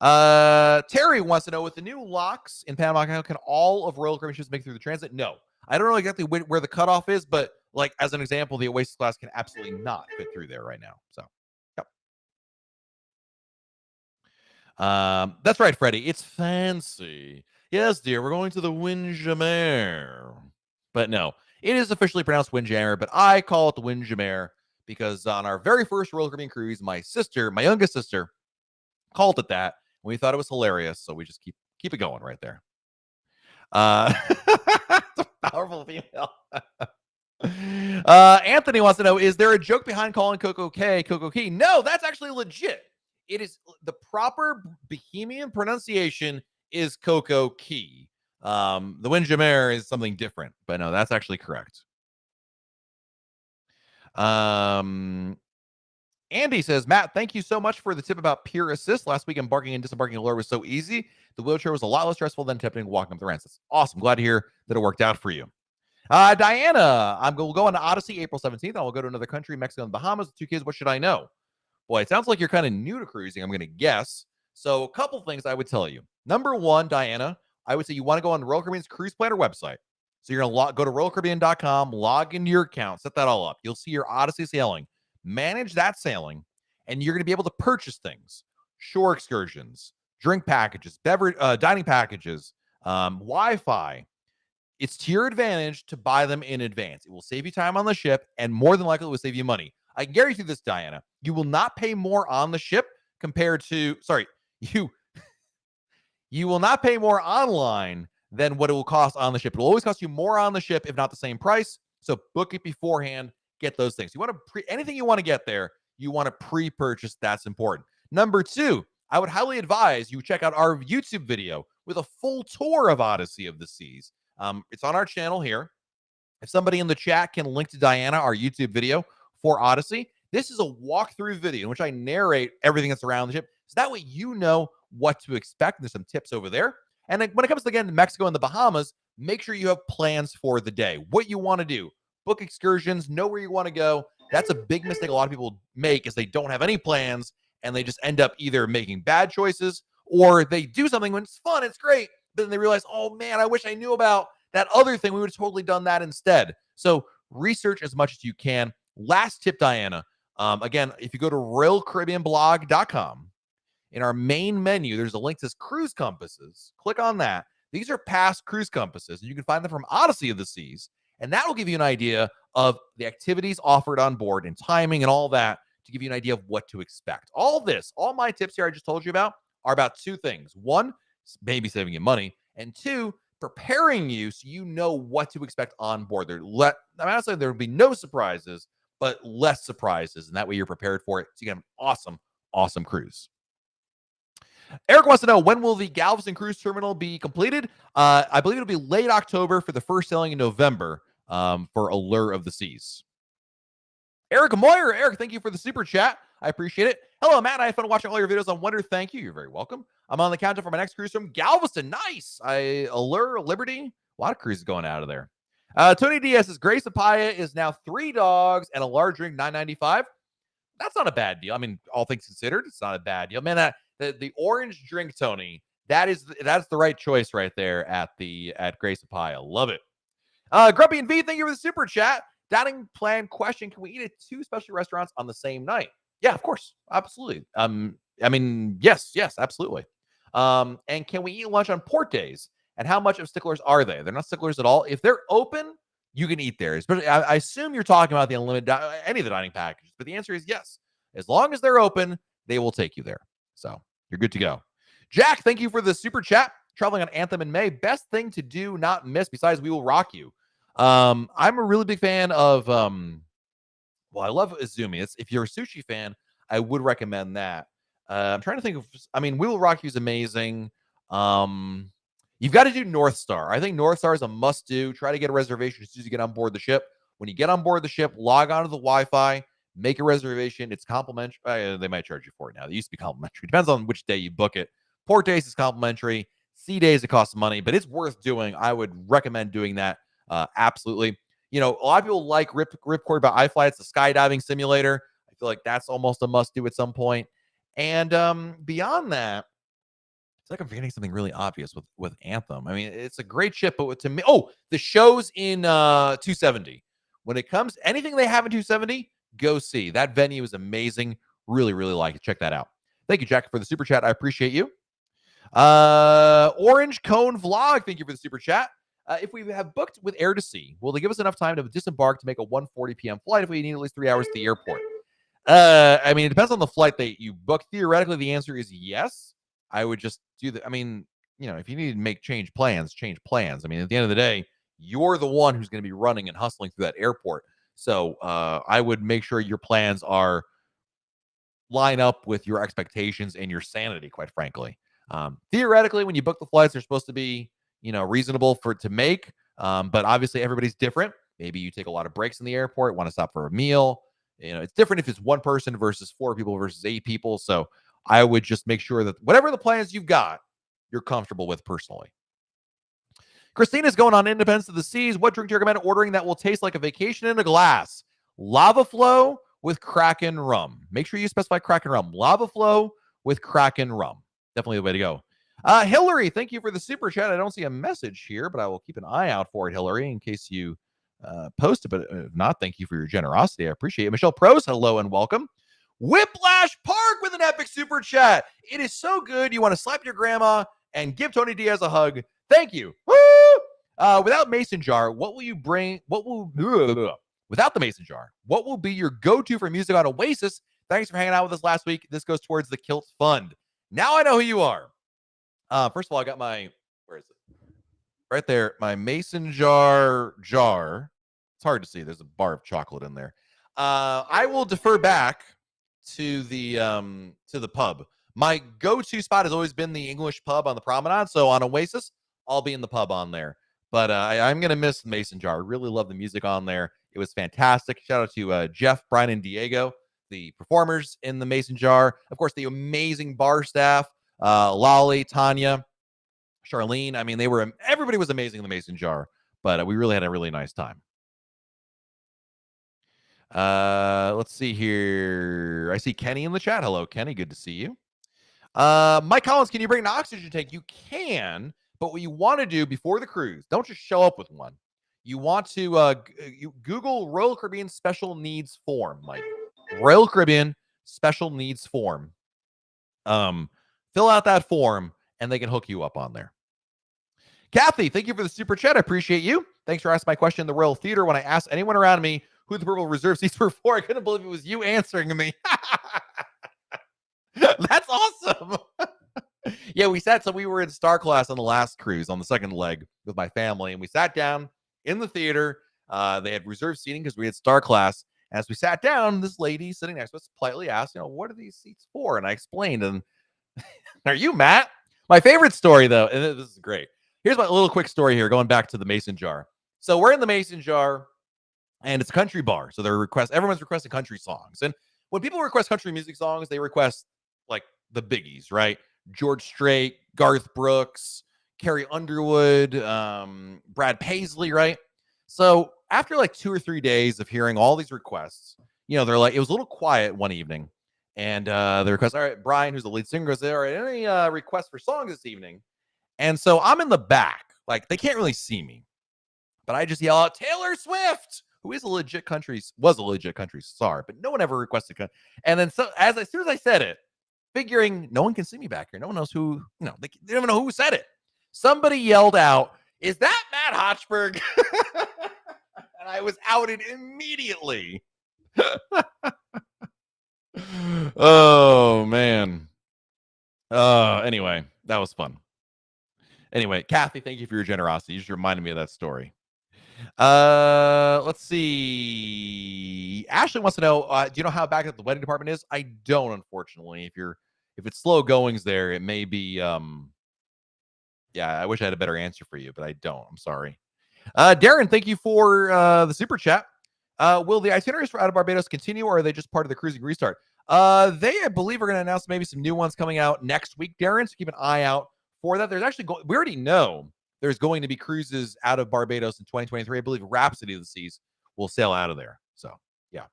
Terry wants to know, with the new locks in Panama Canal, can all of Royal Caribbean ships make through the transit? No. I don't know exactly where the cutoff is, but like as an example, the Oasis class can absolutely not fit through there right now. So, yep. That's right, Freddie. It's fancy. Yes, dear. We're going to the Windjammer. But no, it is officially pronounced Windjammer, but I call it the Windjammer because on our very first Royal Caribbean cruise, my youngest sister, called it that. And we thought it was hilarious, so we just keep it going right there. Powerful female. Anthony wants to know, is there a joke behind calling Coco Key? No, that's actually legit. It is the proper Bohemian pronunciation is Coco Key. The Windjammer is something different, but no, that's actually correct. Andy says, Matt, thank you so much for the tip about peer assist. Last week, embarking and disembarking Allure was so easy. The wheelchair was a lot less stressful than attempting to walk up the ramps. That's awesome. Glad to hear that it worked out for you. Diana, we'll go on to Odyssey April 17th. I will go to another country, Mexico and Bahamas with 2 kids. What should I know? Boy, it sounds like you're kind of new to cruising, I'm going to guess. So a couple things I would tell you. Number one, Diana, I would say you want to go on the Royal Caribbean's Cruise Planner website. So you're going to go to RoyalCaribbean.com, log into your account, set that all up. You'll see your Odyssey sailing. Manage that sailing, and you're going to be able to purchase things, shore excursions, drink packages, beverage, dining packages, Wi-Fi. It's to your advantage to buy them in advance. It will save you time on the ship, and more than likely it will save you money. I guarantee this, Diana. You will not pay more on the ship compared to, you will not pay more online than what it will cost on the ship. It will always cost you more on the ship, if not the same price. So book it beforehand. Get those things. You want to anything you want to get there, you want to pre-purchase. That's important. Number two, I would highly advise you check out our YouTube video with a full tour of Odyssey of the Seas. It's on our channel here. If somebody in the chat can link to Diana, our YouTube video for Odyssey, this is a walkthrough video in which I narrate everything that's around the ship. So that way you know what to expect. There's some tips over there. And then when it comes to, again, Mexico and the Bahamas, make sure you have plans for the day. What you want to do. Book excursions, know where you want to go. That's a big mistake a lot of people make, is they don't have any plans and they just end up either making bad choices, or they do something when it's fun, it's great, but then they realize, oh man, I wish I knew about that other thing. We would have totally done that instead. So research as much as you can. Last tip, Diana, Again, if you go to RoyalCaribbeanBlog.com, in our main menu, there's a link that says Cruise Compasses. Click on that. These are past cruise compasses, and you can find them from Odyssey of the Seas. And that will give you an idea of the activities offered on board and timing and all that to give you an idea of what to expect. All this, all my tips here I just told you about are about two things. One, maybe saving you money. And two, preparing you so you know what to expect on board. I'm not saying there will be no surprises, but less surprises. And that way you're prepared for it. So you get an awesome, awesome cruise. Eric wants to know, when will the Galveston Cruise Terminal be completed? I believe it'll be late October for the first sailing in November for Allure of the Seas. Eric Moyer, Eric, thank you for the super chat. I appreciate it. Hello, Matt. I had fun watching all your videos on Wonder. Thank you. You're very welcome. I'm on the countdown for my next cruise from Galveston. Nice. Allure, Liberty. A lot of cruises going out of there. Tony Diaz says, Grace Apaya is now 3 dogs and a large drink, $9.95. That's not a bad deal. I mean, all things considered, it's not a bad deal. Man, the orange drink, Tony, that's the right choice right there at Grace Apaya. Love it. Grumpy and V, thank you for the super chat. Dining plan question: can we eat at 2 specialty restaurants on the same night? Yeah, of course, absolutely. I mean, yes, absolutely. And can we eat lunch on port days? And how much of sticklers are they? They're not sticklers at all. If they're open, you can eat there. Especially, I assume you're talking about the unlimited, any of the dining packages. But the answer is yes. As long as they're open, they will take you there. So you're good to go. Jack, thank you for the super chat. Traveling on Anthem in May. Best thing to do, not miss, besides We Will Rock You. I'm a really big fan of, I love Izumi. If you're a sushi fan, I would recommend that. I'm trying to think of, We Will Rock You is amazing. You've got to do North Star. I think North Star is a must-do. Try to get a reservation as soon as you get on board the ship. When you get on board the ship, log on to the Wi-Fi, make a reservation. It's complimentary. They might charge you for it now. They used to be complimentary. Depends on which day you book it. Port days is complimentary. Sea days, it costs money, but it's worth doing. I would recommend doing that. Absolutely. A lot of people like Ripcord by iFly. It's a skydiving simulator. I feel like that's almost a must-do at some point. And beyond that, it's like I'm forgetting something really obvious with Anthem. It's a great ship, but to me, the shows in 270. When it comes, anything they have in 270, go see. That venue is amazing. Really, really like it. Check that out. Thank you, Jack, for the super chat. I appreciate you. Orange Cone Vlog, thank you for the super chat. If we have booked with Air to Sea, will they give us enough time to disembark to make a 1:40 p.m. flight if we need at least 3 hours at the airport? It depends on the flight that you book. Theoretically, the answer is yes. I would just do that. If you need to change plans. At the end of the day, you're the one who's going to be running and hustling through that airport. So I would make sure your plans line up with your expectations and your sanity, quite frankly. Theoretically, when you book the flights, they're supposed to be, reasonable to make. But obviously everybody's different. Maybe you take a lot of breaks in the airport, want to stop for a meal. It's different if it's 1 person versus 4 people versus 8 people. So I would just make sure that whatever the plans you've got, you're comfortable with personally. Christina's going on Independence of the Seas. What drink do you recommend ordering that will taste like a vacation in a glass? Lava Flow with Kraken rum. Make sure you specify Kraken rum. Lava Flow with Kraken rum. Definitely the way to go. Hillary, thank you for the super chat. I don't see a message here, but I will keep an eye out for it, Hillary, in case you post it. But if not, thank you for your generosity. I appreciate it. Michelle Pros, hello and welcome. Whiplash Park with an epic super chat. It is so good. You want to slap your grandma and give Tony Diaz a hug. Thank you. Woo! Without Mason Jar, what will you bring? Without the Mason Jar, what will be your go-to for music on Oasis? Thanks for hanging out with us last week. This goes towards the Kilt Fund. Now I know who you are. First of all, I got where is it? Right there, my Mason jar. It's hard to see. There's a bar of chocolate in there. I will defer back to the pub. My go-to spot has always been the English pub on the promenade. So on Oasis, I'll be in the pub on there. But I'm going to miss Mason Jar. I really love the music on there. It was fantastic. Shout out to Jeff, Brian, and Diego, the performers in the Mason Jar. Of course, the amazing bar staff, Lolly, Tanya, Charlene. Everybody was amazing in the Mason Jar. But we really had a really nice time. Let's see here. I see Kenny in the chat. Hello, Kenny. Good to see you. Mike Collins, can you bring an oxygen tank? You can, but what you want to do before the cruise, don't just show up with one. You want to you Google Royal Caribbean Special Needs Form, Mike. Royal Caribbean special needs form. Fill out that form and they can hook you up on there. Kathy, thank you for the super chat. I appreciate you. Thanks for asking my question in the Royal Theater. When I asked anyone around me who the purple reserve seats were for, I couldn't believe it was you answering me. That's awesome. Yeah, we were in Star Class on the last cruise on the second leg with my family, and we sat down in the theater. They had reserved seating because we had Star Class. As we sat down, this lady sitting next to us politely asked, what are these seats for? And I explained, and are you Matt? My favorite story, though, and this is great. Here's my little quick story here, going back to the Mason jar. So we're in the Mason jar, and it's a country bar. So everyone's requesting country songs. And when people request country music songs, they request like the biggies, right? George Strait, Garth Brooks, Carrie Underwood, Brad Paisley, right? So after like 2 or 3 days of hearing all these requests, they're like, it was a little quiet one evening. And the request, all right, Brian, who's the lead singer, goes, all right, any requests for songs this evening? And so I'm in the back, like they can't really see me, but I just yell out Taylor Swift, who was a legit country star, but no one ever requested. And then as soon as I said it, figuring no one can see me back here, no one knows who, they don't even know who said it. Somebody yelled out, "Is that Matt Hochberg?" And I was outed immediately. Oh man. Anyway, that was fun. Anyway, Kathy, thank you for your generosity. You just reminded me of that story. Let's see. Ashley wants to know, do you know how back at the wedding department is? I don't, unfortunately. If it's slow goings there, it may be I wish I had a better answer for you, but I don't. I'm sorry. Darren, thank you for the super chat. Will the itineraries for out of Barbados continue, or are they just part of the cruising restart? They, I believe, are going to announce maybe some new ones coming out next week, Darren, so keep an eye out for that. There's actually we already know there's going to be cruises out of Barbados in 2023. I believe Rhapsody of the Seas will sail out of there. So, yeah.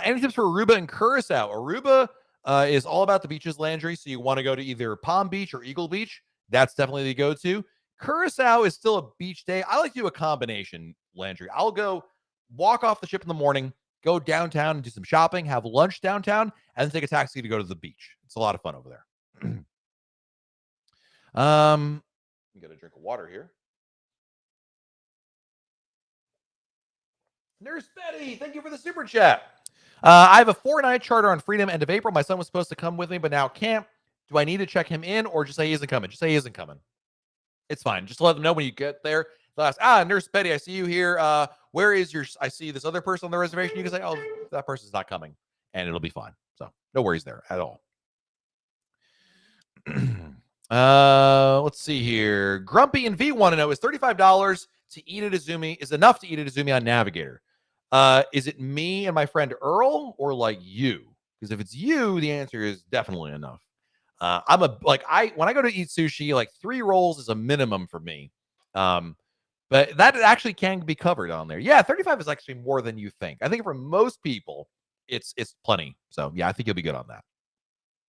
Any tips for Aruba and Curacao? Aruba is all about the beaches, Landry. So you want to go to either Palm Beach or Eagle Beach. That's definitely the go-to. Curacao is still a beach day. I like to do a combination, Landry. I'll go walk off the ship in the morning, go downtown and do some shopping, have lunch downtown, and then take a taxi to go to the beach. It's a lot of fun over there. I'm gonna drink of water here. Nurse Betty, thank you for the super chat. I have a 4-night charter on Freedom end of April. My son was supposed to come with me, but now can't. Do I need to check him in or just say he isn't coming? Just say he isn't coming. It's fine. Just let them know when you get there. They'll ask, Nurse Betty, I see you here. Where is I see this other person on the reservation. You can say, oh, that person's not coming, and it'll be fine. So no worries there at all. Let's see here. Grumpy and V want to know, is $35 to eat at Izumi is enough to eat at Izumi on Navigator? Is it me and my friend Earl or like you? Because if it's you, the answer is definitely enough. When I go to eat sushi, like 3 rolls is a minimum for me. But that actually can be covered on there. Yeah, 35 is actually more than you think. I think for most people, it's plenty. So yeah, I think you'll be good on that.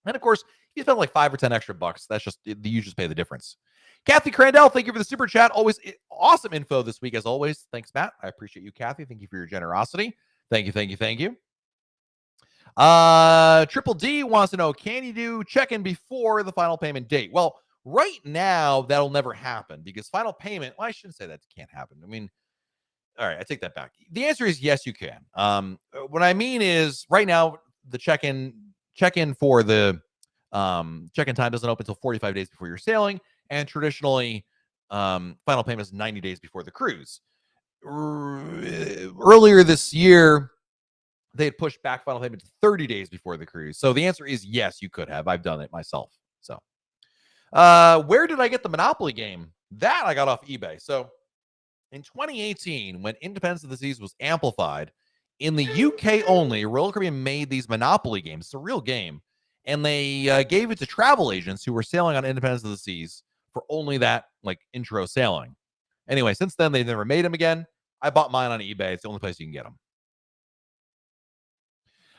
And of course, you spend like $5 or $10 extra bucks. That's just, you just pay the difference. Kathy Crandell, thank you for the super chat. Always awesome info this week, as always. Thanks, Matt. I appreciate you, Kathy. Thank you for your generosity. Thank you, thank you, thank you. Triple D wants to know, can you do check-in before the final payment date? Well, right now, that'll never happen because final payment, well, I shouldn't say that can't happen. I mean, all right, I take that back. The answer is yes, you can. What I mean is right now, the check-in for the check-in time doesn't open until 45 days before you're sailing. And traditionally, final payment is 90 days before the cruise. Earlier this year, they had pushed back final payment to 30 days before the cruise. So the answer is yes, you could have. I've done it myself. So where did I get the Monopoly game? That I got off eBay. So in 2018, when Independence of the Seas was amplified, in the UK only, Royal Caribbean made these Monopoly games. It's a real game. And they gave it to travel agents who were sailing on Independence of the Seas for only that like intro sailing. Anyway, since then, they've never made them again. I bought mine on eBay. It's the only place you can get them.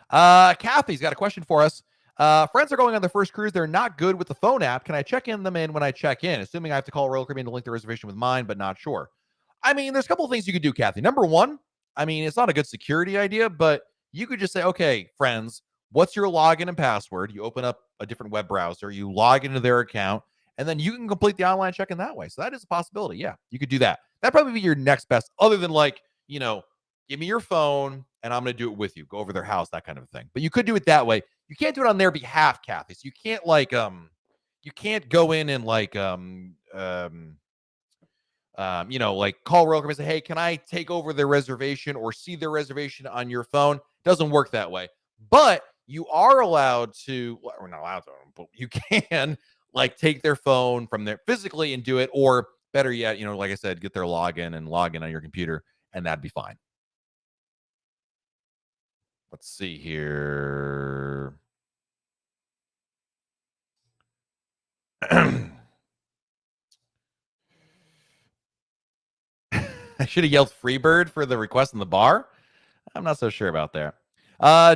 Kathy's got a question for us. Friends are going on their first cruise. They're not good with the phone app. Can I check them in when I check in? Assuming I have to call Royal Caribbean to link the reservation with mine, but not sure. I mean, there's a couple of things you could do, Kathy. Number one, I mean, it's not a good security idea, but You could just say, okay, friends, what's your login and password? You open up a different web browser, you log into their account, and then you can complete the online check-in that way. So that is a possibility. Yeah, you could do that. That'd probably be your next best, other than like, give me your phone and I'm going to do it with you. Go over their house, that kind of thing. But you could do it that way. You can't do it on their behalf, Kathy. So you can't you can't go in and like like call Royal Caribbean and say, hey, can I take over their reservation or see their reservation on your phone? Doesn't work that way. But you are allowed to, well, we're not allowed to, but you can like take their phone from there physically and do it. Or better yet, like I said, get their login and log in on your computer, and that'd be fine. Let's see here. I should have yelled Freebird for the request in the bar. I'm not so sure about that.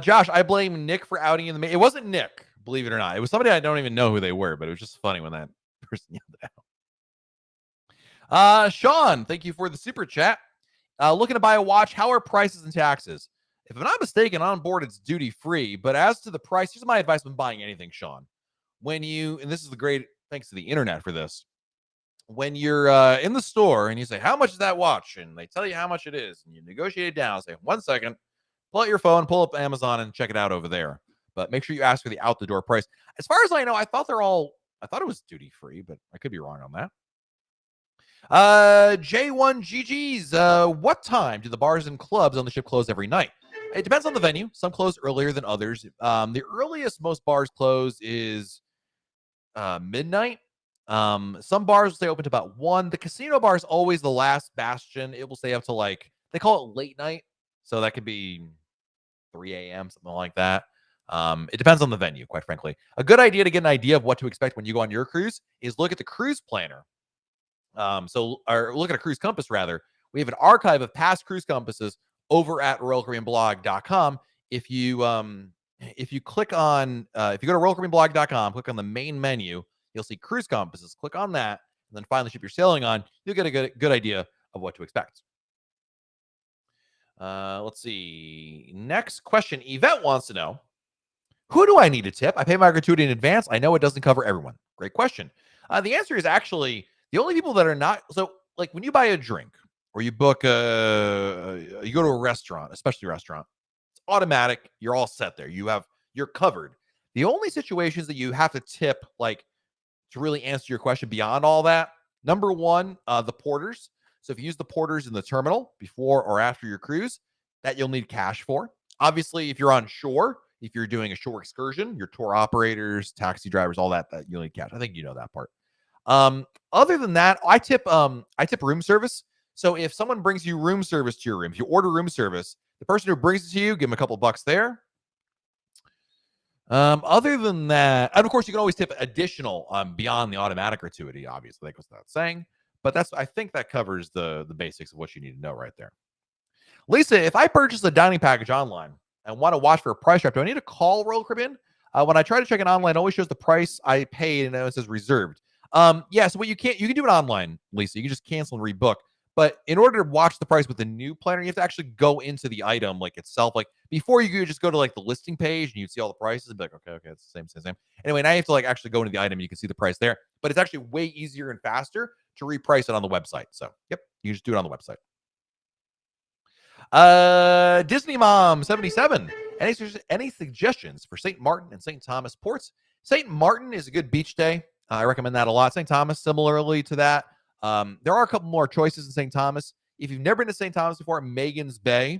Josh, I blame Nick for outing in the. It wasn't Nick, believe it or not. It was somebody I don't even know who they were, but it was just funny when that person yelled it out. Sean, thank you for the super chat. Looking to buy a watch. How are prices and taxes? If I'm not mistaken, Onboard it's duty free. But as to the price, here's my advice when buying anything, Sean. And this is the great thanks to the internet for this. When you're in the store and you say, how much is that watch? And they tell you how much it is. And you negotiate it down. Say, 1 second, pull out your phone, pull up Amazon and check it out over there. But make sure you ask for the out the door price. As far as I know, I thought it was duty free, but I could be wrong on that. J1GG's, what time do the bars and clubs on the ship close every night? It depends on the venue. Some close earlier than others. The earliest most bars close is midnight. Some bars will stay open to about 1. The casino bar is always the last bastion. It will stay up to they call it late night. So that could be 3 a.m., something like that. It depends on the venue, quite frankly. A good idea to get an idea of what to expect when you go on your cruise is look at the cruise planner. Or look at a cruise compass, rather. We have an archive of past cruise compasses over at RoyalCaribbeanBlog.com. If you click on, if you go to RoyalCaribbeanBlog.com, click on the main menu, you'll see cruise compasses. Click on that, and then find the ship you're sailing on. You'll get a good idea of what to expect. Let's see. Next question. Yvette wants to know, who do I need to tip? I pay my gratuity in advance. I know it doesn't cover everyone. Great question. The answer is actually the only people that are not. So, like when you buy a drink or you book you go to a restaurant, especially a restaurant, it's automatic. You're all set there. You're covered. The only situations that you have to tip, like to really answer your question beyond all that, number one, the porters. So if you use the porters in the terminal before or after your cruise, that you'll need cash for. Obviously, if you're on shore, if you're doing a shore excursion, your tour operators, taxi drivers, all that you'll need cash. I think you know that part. Other than that, I tip room service. So if someone brings you room service to your room, if you order room service, the person who brings it to you, give them a couple bucks there. Other than that, and of course, you can always tip additional beyond the automatic gratuity. Obviously, that goes without saying. But I think that covers the basics of what you need to know right there. Lisa, if I purchase a dining package online and want to watch for a price drop, do I need to call Royal Caribbean? When I try to check it online, it always shows the price I paid and it says reserved. So what you can do it online, Lisa. You can just cancel and rebook. But in order to watch the price with the new planner, you have to actually go into the item itself. Like before, you could just go to the listing page and you'd see all the prices and be like, okay, it's the same. Anyway, now you have to actually go into the item and you can see the price there. But it's actually way easier and faster to reprice it on the website. So, yep, you just do it on the website. Disney Mom 77. Any suggestions for St. Martin and St. Thomas ports? St. Martin is a good beach day. I recommend that a lot. St. Thomas, similarly to that. There are a couple more choices in St. Thomas. If you've never been to St. Thomas before, Megan's Bay,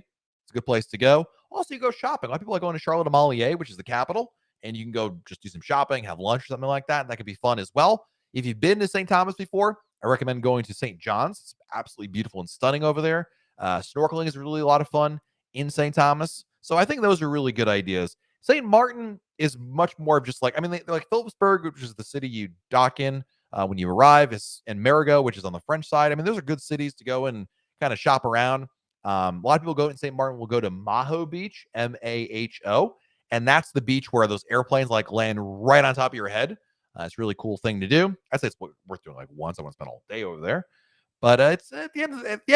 it's a good place to go. Also, you go shopping. A lot of people are going to Charlotte Amalie, which is the capital, and you can go just do some shopping, have lunch or something like that. That could be fun as well. If you've been to St. Thomas before, I recommend going to St. John's. It's absolutely beautiful and stunning over there. Snorkeling is really a lot of fun in St. Thomas. So I think those are really good ideas. St. Martin is much more of just they're like Phillipsburg, which is the city you dock in when you arrive, and Marigot, which is on the French side. I mean, those are good cities to go and kind of shop around. A lot of people go in St. Martin will go to Maho Beach, Maho, and that's the beach where those airplanes land right on top of your head. It's a really cool thing to do. I'd say it's worth doing once. I want to spend all day over there. But it's at the end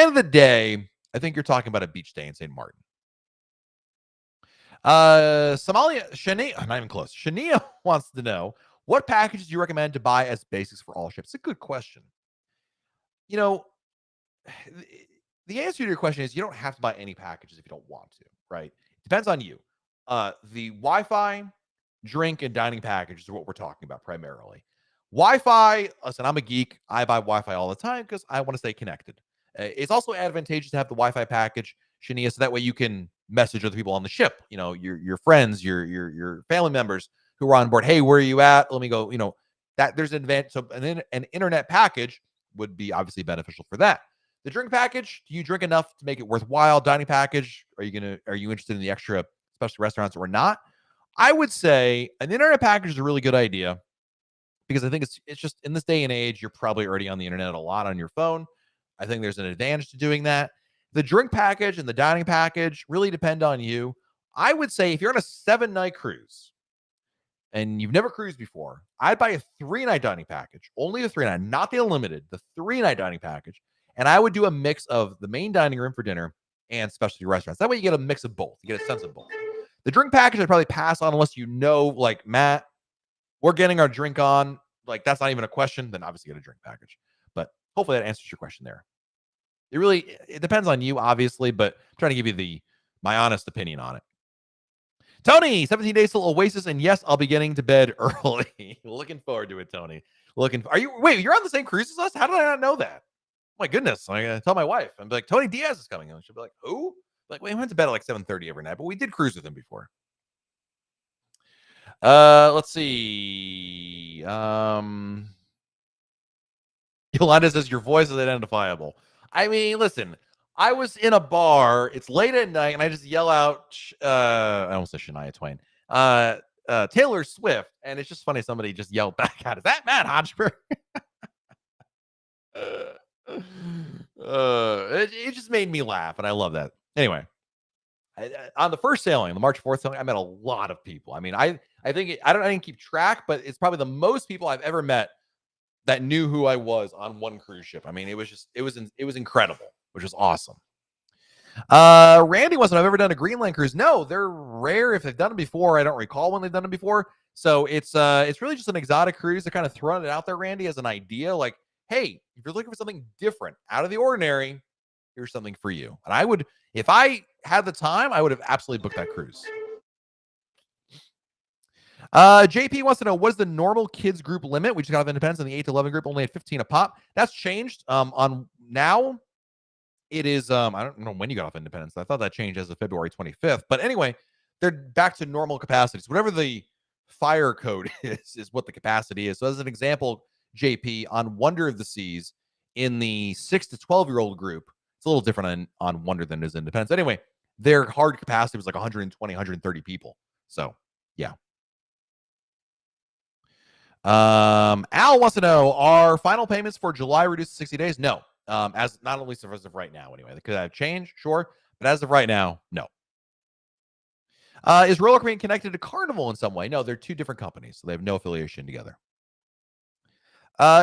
of the day, I think you're talking about a beach day in St. Martin. Somalia, Shania, not even close. Shania wants to know, what packages do you recommend to buy as basics for all ships? It's a good question. You know, the answer to your question is you don't have to buy any packages if you don't want to, right? It depends on you. The Wi-Fi, drink, and dining packages are what we're talking about primarily. Wi-Fi, listen, I'm a geek. I buy Wi-Fi all the time because I want to stay connected. It's also advantageous to have the Wi-Fi package, Shania, so that way you can message other people on the ship. You know, your friends, your family members who are on board. Hey, where are you at? Let me go. You know, that there's an advantage. So an internet package would be obviously beneficial for that. The drink package, do you drink enough to make it worthwhile? Dining package, are you interested in the extra special restaurants or not? I would say an internet package is a really good idea because I think it's just in this day and age, you're probably already on the internet a lot on your phone. I think there's an advantage to doing that. The drink package and the dining package really depend on you. I would say if you're on a 7-night cruise and you've never cruised before, I'd buy a 3-night dining package, only the 3-night, not the unlimited, the 3-night dining package. And I would do a mix of the main dining room for dinner and specialty restaurants. That way you get a mix of both. You get a sense of both. The drink package I'd probably pass on unless you know, like, Matt, we're getting our drink on. Like, that's not even a question. Then obviously get a drink package. But hopefully that answers your question there. It depends on you, obviously, but I'm trying to give you my honest opinion on it. Tony, 17 days till Oasis, and yes, I'll be getting to bed early. Looking forward to it, Tony. You're on the same cruise as us? How did I not know that? My goodness. I gotta tell my wife. I'm like, Tony Diaz is coming. And she'll be like, who? Like, we went to bed at like 7:30 every night, but we did cruise with him before. Let's see. Yolanda says your voice is identifiable. I mean, listen, I was in a bar. It's late at night, and I just yell out. I almost said Shania Twain. Taylor Swift, and it's just funny. Somebody just yelled back at us. That Matt Hodgberg. It just made me laugh, and I love that. Anyway, on the first sailing, the March 4th sailing, I met a lot of people. I mean, I didn't keep track, but it's probably the most people I've ever met that knew who I was on one cruise ship. I mean, it was incredible, which was awesome. Randy wants to know, I've ever done a Greenland cruise. No, they're rare. If they've done it before, I don't recall when they've done it before. So it's really just an exotic cruise. They're kind of throwing it out there, Randy, as an idea. Like, hey, if you're looking for something different, out of the ordinary, here's something for you. And if I had the time, I would have absolutely booked that cruise. JP wants to know, what is the normal kids group limit? We just got off Independence, and the 8 to 11 group only had 15 a pop. That's changed. On now, it is. I don't know when you got off Independence. I thought that changed as of February 25th. But anyway, they're back to normal capacities. Whatever the fire code is what the capacity is. So as an example, JP, on Wonder of the Seas, in the 6 to 12-year-old group, it's a little different on Wonder than it is Independence. Anyway, their hard capacity was like 120, 130 people. So, yeah. Al wants to know, are final payments for July reduced to 60 days? No. As not at least as of right now, anyway. They could have changed, sure, but as of right now, no. Is Roller Caribbean connected to Carnival in some way? No, they're two different companies, so they have no affiliation together.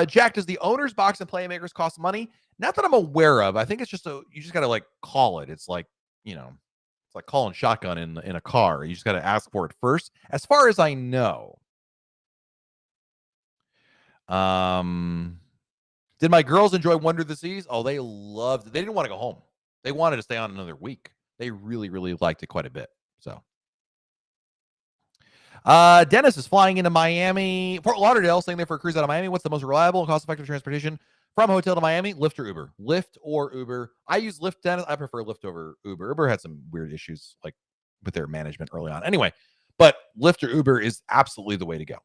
Jack, does the owner's box and Playmakers cost money? Not that I'm aware of. I think it's just you just gotta like call it. It's like, it's like calling shotgun in a car. You just gotta ask for it first. As far as I know. Did my girls enjoy Wonder of the Seas? Oh, they loved it. They didn't want to go home. They wanted to stay on another week. They really, really liked it quite a bit. So, Dennis is flying into Miami, Fort Lauderdale, staying there for a cruise out of Miami. What's the most reliable and cost-effective transportation from hotel to Miami? Lyft or Uber? Lyft or Uber? I use Lyft, Dennis. I prefer Lyft over Uber. Uber had some weird issues like with their management early on. Anyway, but Lyft or Uber is absolutely the way to go.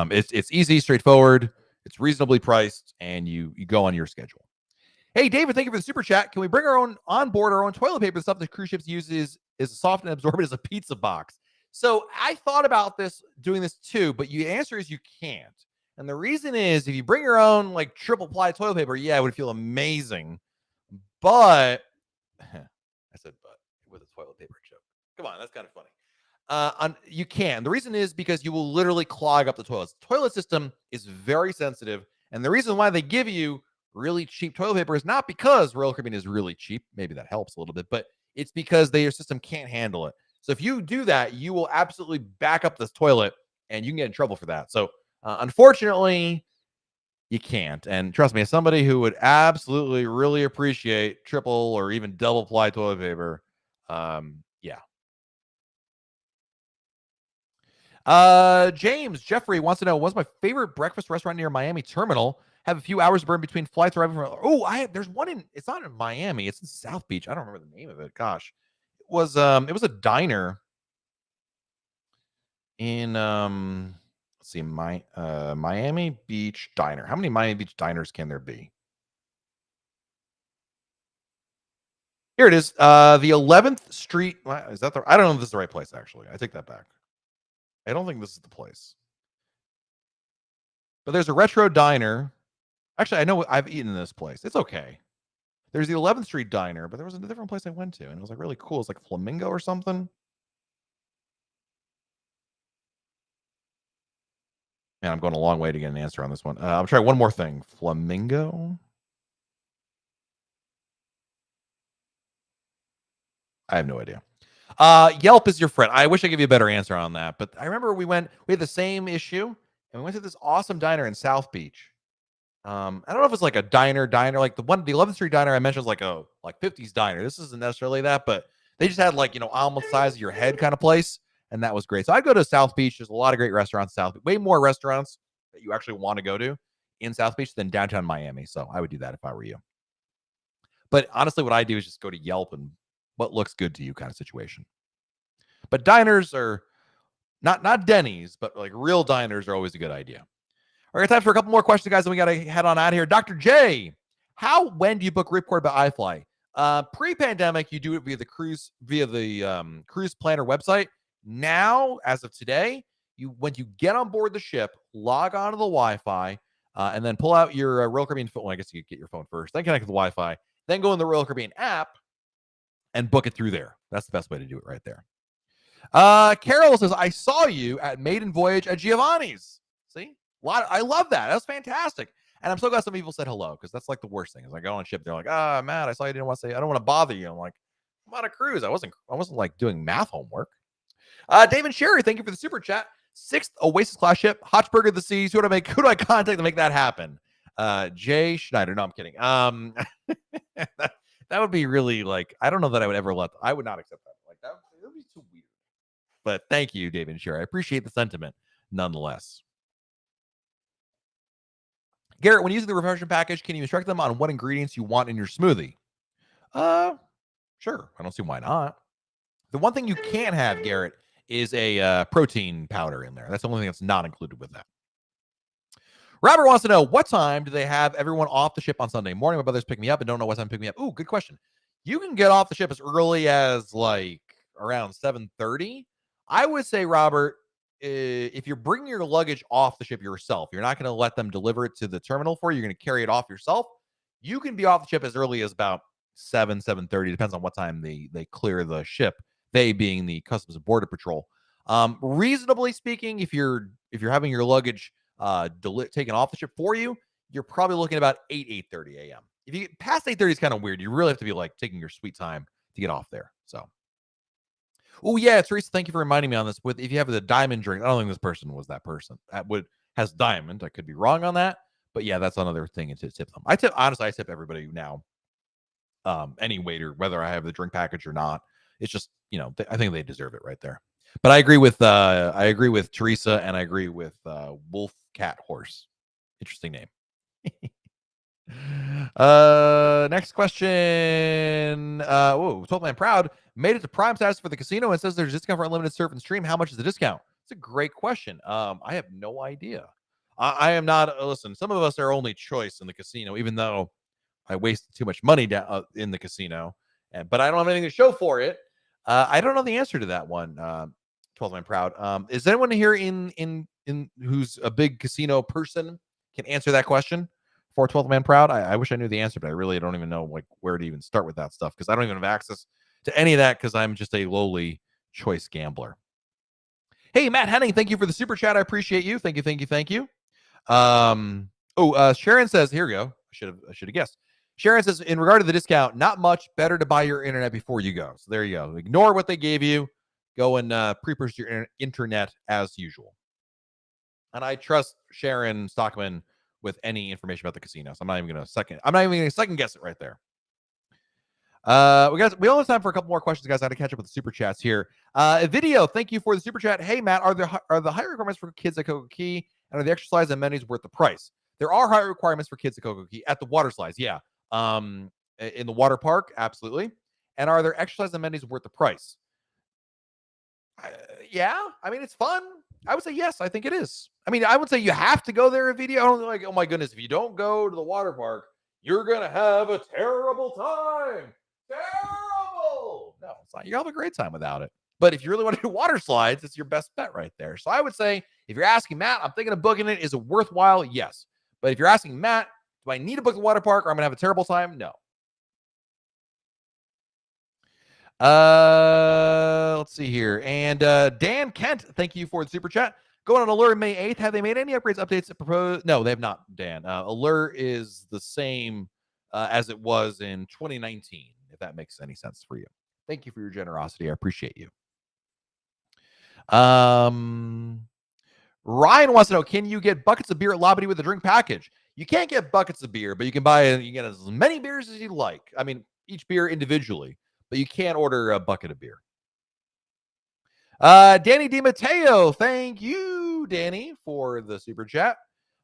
It's easy, straightforward. It's reasonably priced, and you go on your schedule. Hey, David, thank you for the super chat. Can we bring on board our own toilet paper? The stuff that cruise ships uses is soft and absorbent as a pizza box. So I thought about doing this too, but the answer is you can't. And the reason is if you bring your own like triple ply toilet paper, yeah, it would feel amazing. But I said but with a toilet paper joke. Come on, that's kind of funny. You can. The reason is because you will literally clog up the toilets. The toilet system is very sensitive, and the reason why they give you really cheap toilet paper is not because Royal Caribbean is really cheap. Maybe that helps a little bit, but it's because their system can't handle it. So if you do that, you will absolutely back up this toilet and you can get in trouble for that. So unfortunately, you can't. And trust me, as somebody who would absolutely really appreciate triple or even double ply toilet paper, yeah. James Jeffrey wants to know what's my favorite breakfast restaurant near Miami Terminal. Have a few hours burned between flights arriving from. Oh, there's one in. It's not in Miami. It's in South Beach. I don't remember the name of it. Gosh, it was a diner in let's see, Miami Beach Diner. How many Miami Beach diners can there be? Here it is. The 11th Street. Is that the? I don't know if this is the right place. Actually, I take that back. I don't think this is the place. But there's a retro diner. Actually, I know I've eaten in this place. It's okay. There's the 11th Street Diner, but there was a different place I went to, and it was like really cool. It's like Flamingo or something. Man, I'm going a long way to get an answer on this one. I'm trying one more thing. Flamingo. I have no idea. Yelp is your friend. I wish I could give you a better answer on that, but I remember we had the same issue, and we went to this awesome diner in South Beach. I don't know if it's like a diner, like the 11th Street Diner I mentioned was like a 50s diner. This isn't necessarily that, but they just had like, almost size of your head kind of place, and that was great. So I'd go to South Beach. There's a lot of great restaurants in South Beach. Way more restaurants that you actually want to go to in South Beach than downtown Miami. So I would do that if I were you. But honestly, what I do is just go to Yelp and what looks good to you kind of situation. But diners are not Denny's, but like real diners are always a good idea. All right, time for a couple more questions, guys, and we got to head on out here. Dr. J, when do you book Ripcord by iFly? Pre-pandemic, you do it via the cruise planner website. Now, as of today, when you get on board the ship, log on to the Wi-Fi, and then pull out your Royal Caribbean phone. Well, I guess you get your phone first, then connect to the Wi-Fi, then go in the Royal Caribbean app and book it through there. That's the best way to do it right there. Carol says, I saw you at Maiden Voyage at Giovanni's. See? I love that. That's fantastic. And I'm so glad some people said hello, because that's like the worst thing. Is I go on ship, they're like, Matt, I saw you didn't want to say, I don't want to bother you. I'm like, I'm on a cruise. I wasn't like doing math homework. David Sherry, thank you for the super chat. 6th Oasis class ship, Hotchburger of the Seas. Who do I contact to make that happen? Jay Schneider. No, I'm kidding. That would be really like, I don't know that I would ever I would not accept that. Like that would be too weird. But thank you, David Sherry. I appreciate the sentiment nonetheless. Garrett, when using the refreshment package, can you instruct them on what ingredients you want in your smoothie? Sure. I don't see why not. The one thing you can't have, Garrett, is a protein powder in there. That's the only thing that's not included with that. Robert wants to know, what time do they have everyone off the ship on Sunday morning? My brother's picking me up and don't know what time to pick me up. Ooh, good question. You can get off the ship as early as like around 7:30. I would say, Robert, if you're bringing your luggage off the ship yourself, you're not going to let them deliver it to the terminal for you. You're going to carry it off yourself. You can be off the ship as early as about 7:30. Depends on what time they clear the ship. They being the Customs and Border Patrol. Reasonably speaking, if you're having your luggage taken off the ship for you, you're probably looking about 8:30 a.m. If you get past 8:30, it's kind of weird. You really have to be like taking your sweet time to get off there. So. Oh yeah, Teresa, thank you for reminding me on this. If you have the diamond drink, I don't think this person was that person. That has diamond. I could be wrong on that, but yeah, that's another thing to tip them. I tip everybody now. Any waiter, whether I have the drink package or not, it's just I think they deserve it right there. But I agree with Teresa, and I agree with Wolf Cat Horse. Interesting name. Next question. 12 Man Proud made it to Prime status for the casino and says there's a discount for unlimited surf and stream. How much is the discount? It's a great question. I have no idea. I am not. Listen, some of us are only choice in the casino, even though I wasted too much money in the casino, but I don't have anything to show for it. I don't know the answer to that one. 12 Man Proud. Is anyone here in who's a big casino person can answer that question for 12 Man Proud? I wish I knew the answer, but I really don't even know like where to even start with that stuff, because I don't even have access to any of that because I'm just a lowly choice gambler. Hey, Matt Henning, thank you for the super chat. I appreciate you. Thank you. Sharon says, here we go. I should have guessed. Sharon says, in regard to the discount, not much, better to buy your internet before you go. So there you go. Ignore what they gave you. go and pre-purchase your internet as usual. And I trust Sharon Stockman with any information about the casino. So I'm not even going to second guess it right there. We only have time for a couple more questions, guys. I had to catch up with the super chats here. Video, thank you for the super chat. Hey, Matt, are the high requirements for kids at Coco Key and are the exercise amenities worth the price? There are high requirements for kids at Coco Key at the water slides, yeah. In the water park, absolutely. And are there exercise amenities worth the price? Yeah, I mean, it's fun. I would say yes, I think it is. I mean, I would say you have to go there a video. I don't like, oh my goodness, if you don't go to the water park, you're gonna have a terrible time. Terrible. No, it's not. You'll have a great time without it. But if you really want to do water slides, it's your best bet right there. So I would say, if you're asking Matt, I'm thinking of booking it. Is it worthwhile? Yes. But if you're asking Matt, do I need to book the water park or I'm gonna have a terrible time? No. Let's see here. And Dan Kent, thank you for the super chat. Going on Allure May 8th. Have they made any upgrades, updates that propose? No, they have not, Dan. Allure is the same as it was in 2019, if that makes any sense for you. Thank you for your generosity. I appreciate you. Ryan wants to know, can you get buckets of beer at Lobby with a drink package? You can't get buckets of beer, but you can get as many beers as you like. I mean, each beer individually, but you can't order a bucket of beer. Danny DiMatteo, thank you, Danny, for the super chat.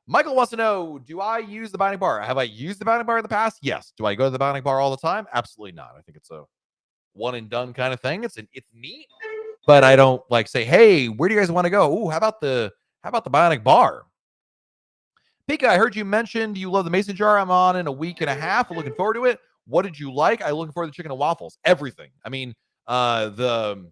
Michael wants to know, do I use the Bounding Bar? Have I used the Bounding Bar in the past? Yes. Do I go to the Bounding Bar all the time? Absolutely not. I think it's a one and done kind of thing. It's neat, but I don't like say, hey, where do you guys want to go? Ooh, how about the Bionic Bar? Pika, I heard you mentioned you love the mason jar. I'm on in a week and a half. I'm looking forward to it. What did you like? I'm looking forward to chicken and waffles. Everything. I mean, the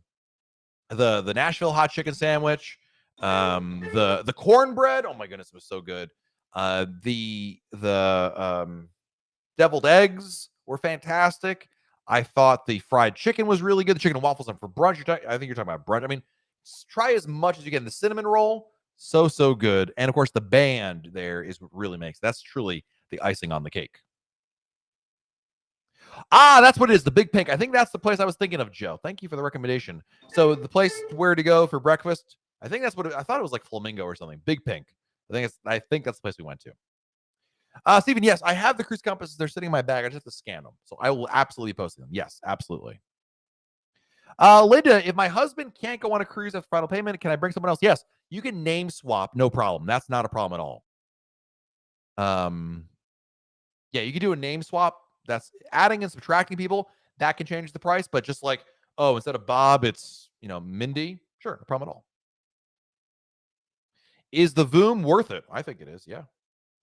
Nashville hot chicken sandwich, the cornbread. Oh my goodness, it was so good. The deviled eggs were fantastic. I thought the fried chicken was really good. The chicken and waffles for brunch. I think you're talking about brunch. I mean, try as much as you can. The cinnamon roll, so good. And of course, the band there is what really makes that's truly the icing on the cake. That's what it is. The Big Pink. I think that's the place I was thinking of, Joe. Thank you for the recommendation. So the place where to go for breakfast. I think that's what I thought it was like Flamingo or something. Big Pink. I think that's the place we went to. Steven, yes, I have the cruise compasses. They're sitting in my bag. I just have to scan them. So I will absolutely post them. Yes, absolutely. Linda, if my husband can't go on a cruise after final payment, can I bring someone else? Yes, you can name swap. No problem. That's not a problem at all. Yeah, you can do a name swap. That's adding and subtracting people. That can change the price. But just like, oh, instead of Bob, it's, Mindy. Sure, no problem at all. Is the Voom worth it? I think it is. Yeah,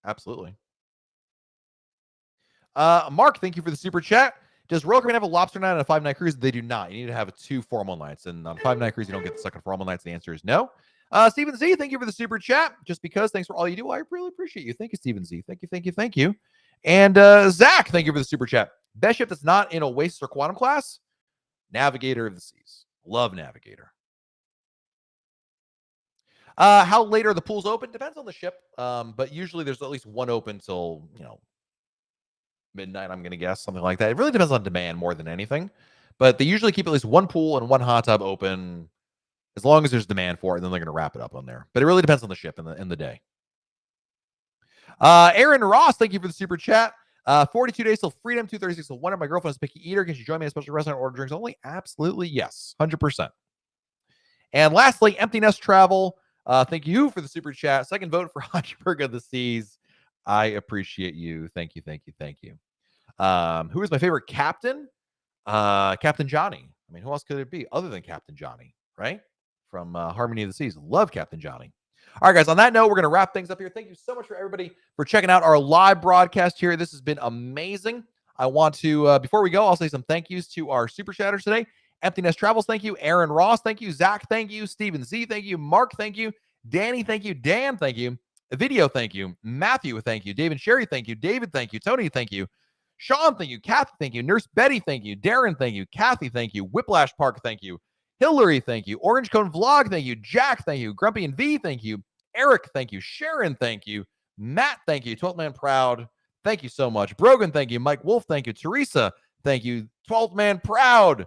absolutely. Mark, thank you for the super chat. Does Royal Caribbean have a lobster night on a 5-night cruise? They do not. You need to have 2 formal nights. And on a 5-night cruise, you don't get the second formal nights. The answer is no. Stephen Z, thank you for the super chat. Just because, thanks for all you do. I really appreciate you. Thank you, Stephen Z. Thank you. And Zach, thank you for the super chat. Best ship that's not in Oasis or Quantum class? Navigator of the Seas. Love Navigator. How late are the pools open? Depends on the ship. But usually there's at least one open till, midnight, I'm going to guess, something like that. It really depends on demand more than anything. But they usually keep at least one pool and one hot tub open as long as there's demand for it, and then they're going to wrap it up on there. But it really depends on the ship and the day. Aaron Ross, thank you for the super chat. 42 days till freedom, 236 till 1. My girlfriend is a picky eater. Can she join me at a special restaurant and order drinks only? Absolutely, yes. 100%. And lastly, Empty Nest Travel. Thank you for the super chat. Second vote for Hodgeberg of the Seas. I appreciate you. Thank you. Who is my favorite captain? Captain Johnny. I mean, who else could it be other than Captain Johnny, right? From Harmony of the Seas. Love Captain Johnny. All right, guys, on that note, we're going to wrap things up here. Thank you so much for everybody for checking out our live broadcast here. This has been amazing. I want to, before we go, I'll say some thank yous to our super chatters today. Empty Nest Travels, thank you. Aaron Ross, thank you. Zach, thank you. Steven Z, thank you. Mark, thank you. Danny, thank you. Dan, thank you. Video, thank you. Matthew, thank you. David Sherry, thank you. David, thank you. Tony, thank you. Sean, thank you. Kathy, thank you. Nurse Betty, thank you. Darren, thank you. Kathy, thank you. Whiplash Park, thank you. Hillary, thank you. Orange Cone Vlog, thank you. Jack, thank you. Grumpy and V, thank you. Eric, thank you. Sharon, thank you. Matt, thank you. 12th Man Proud, thank you so much. Brogan, thank you. Mike Wolf, thank you. Teresa, thank you. 12th Man Proud.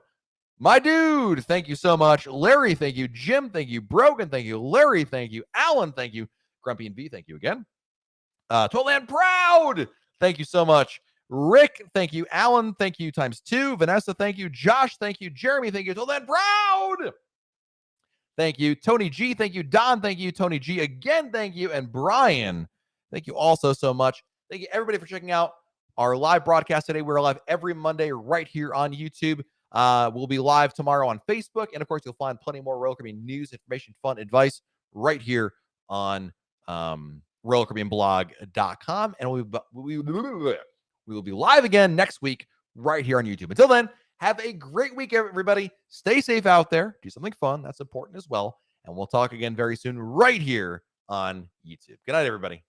My dude, thank you so much. Larry, thank you. Jim, thank you. Brogan, thank you. Larry, thank you. Alan, thank you. Grumpy and V, thank you again. Toland Proud, thank you so much. Rick, thank you. Alan, thank you times 2. Vanessa, thank you. Josh, thank you. Jeremy, thank you. Toland Proud, thank you. Tony G, thank you. Don, thank you. Tony G, again, thank you. And Brian, thank you also so much. Thank you, everybody, for checking out our live broadcast today. We're live every Monday right here on YouTube. We'll be live tomorrow on Facebook. And, of course, you'll find plenty more Royal Caribbean news, information, fun, advice right here on RoyalCaribbeanBlog.com. And we will be live again next week right here on YouTube. Until then, have a great week, everybody. Stay safe out there. Do something fun. That's important as well. And we'll talk again very soon right here on YouTube. Good night, everybody.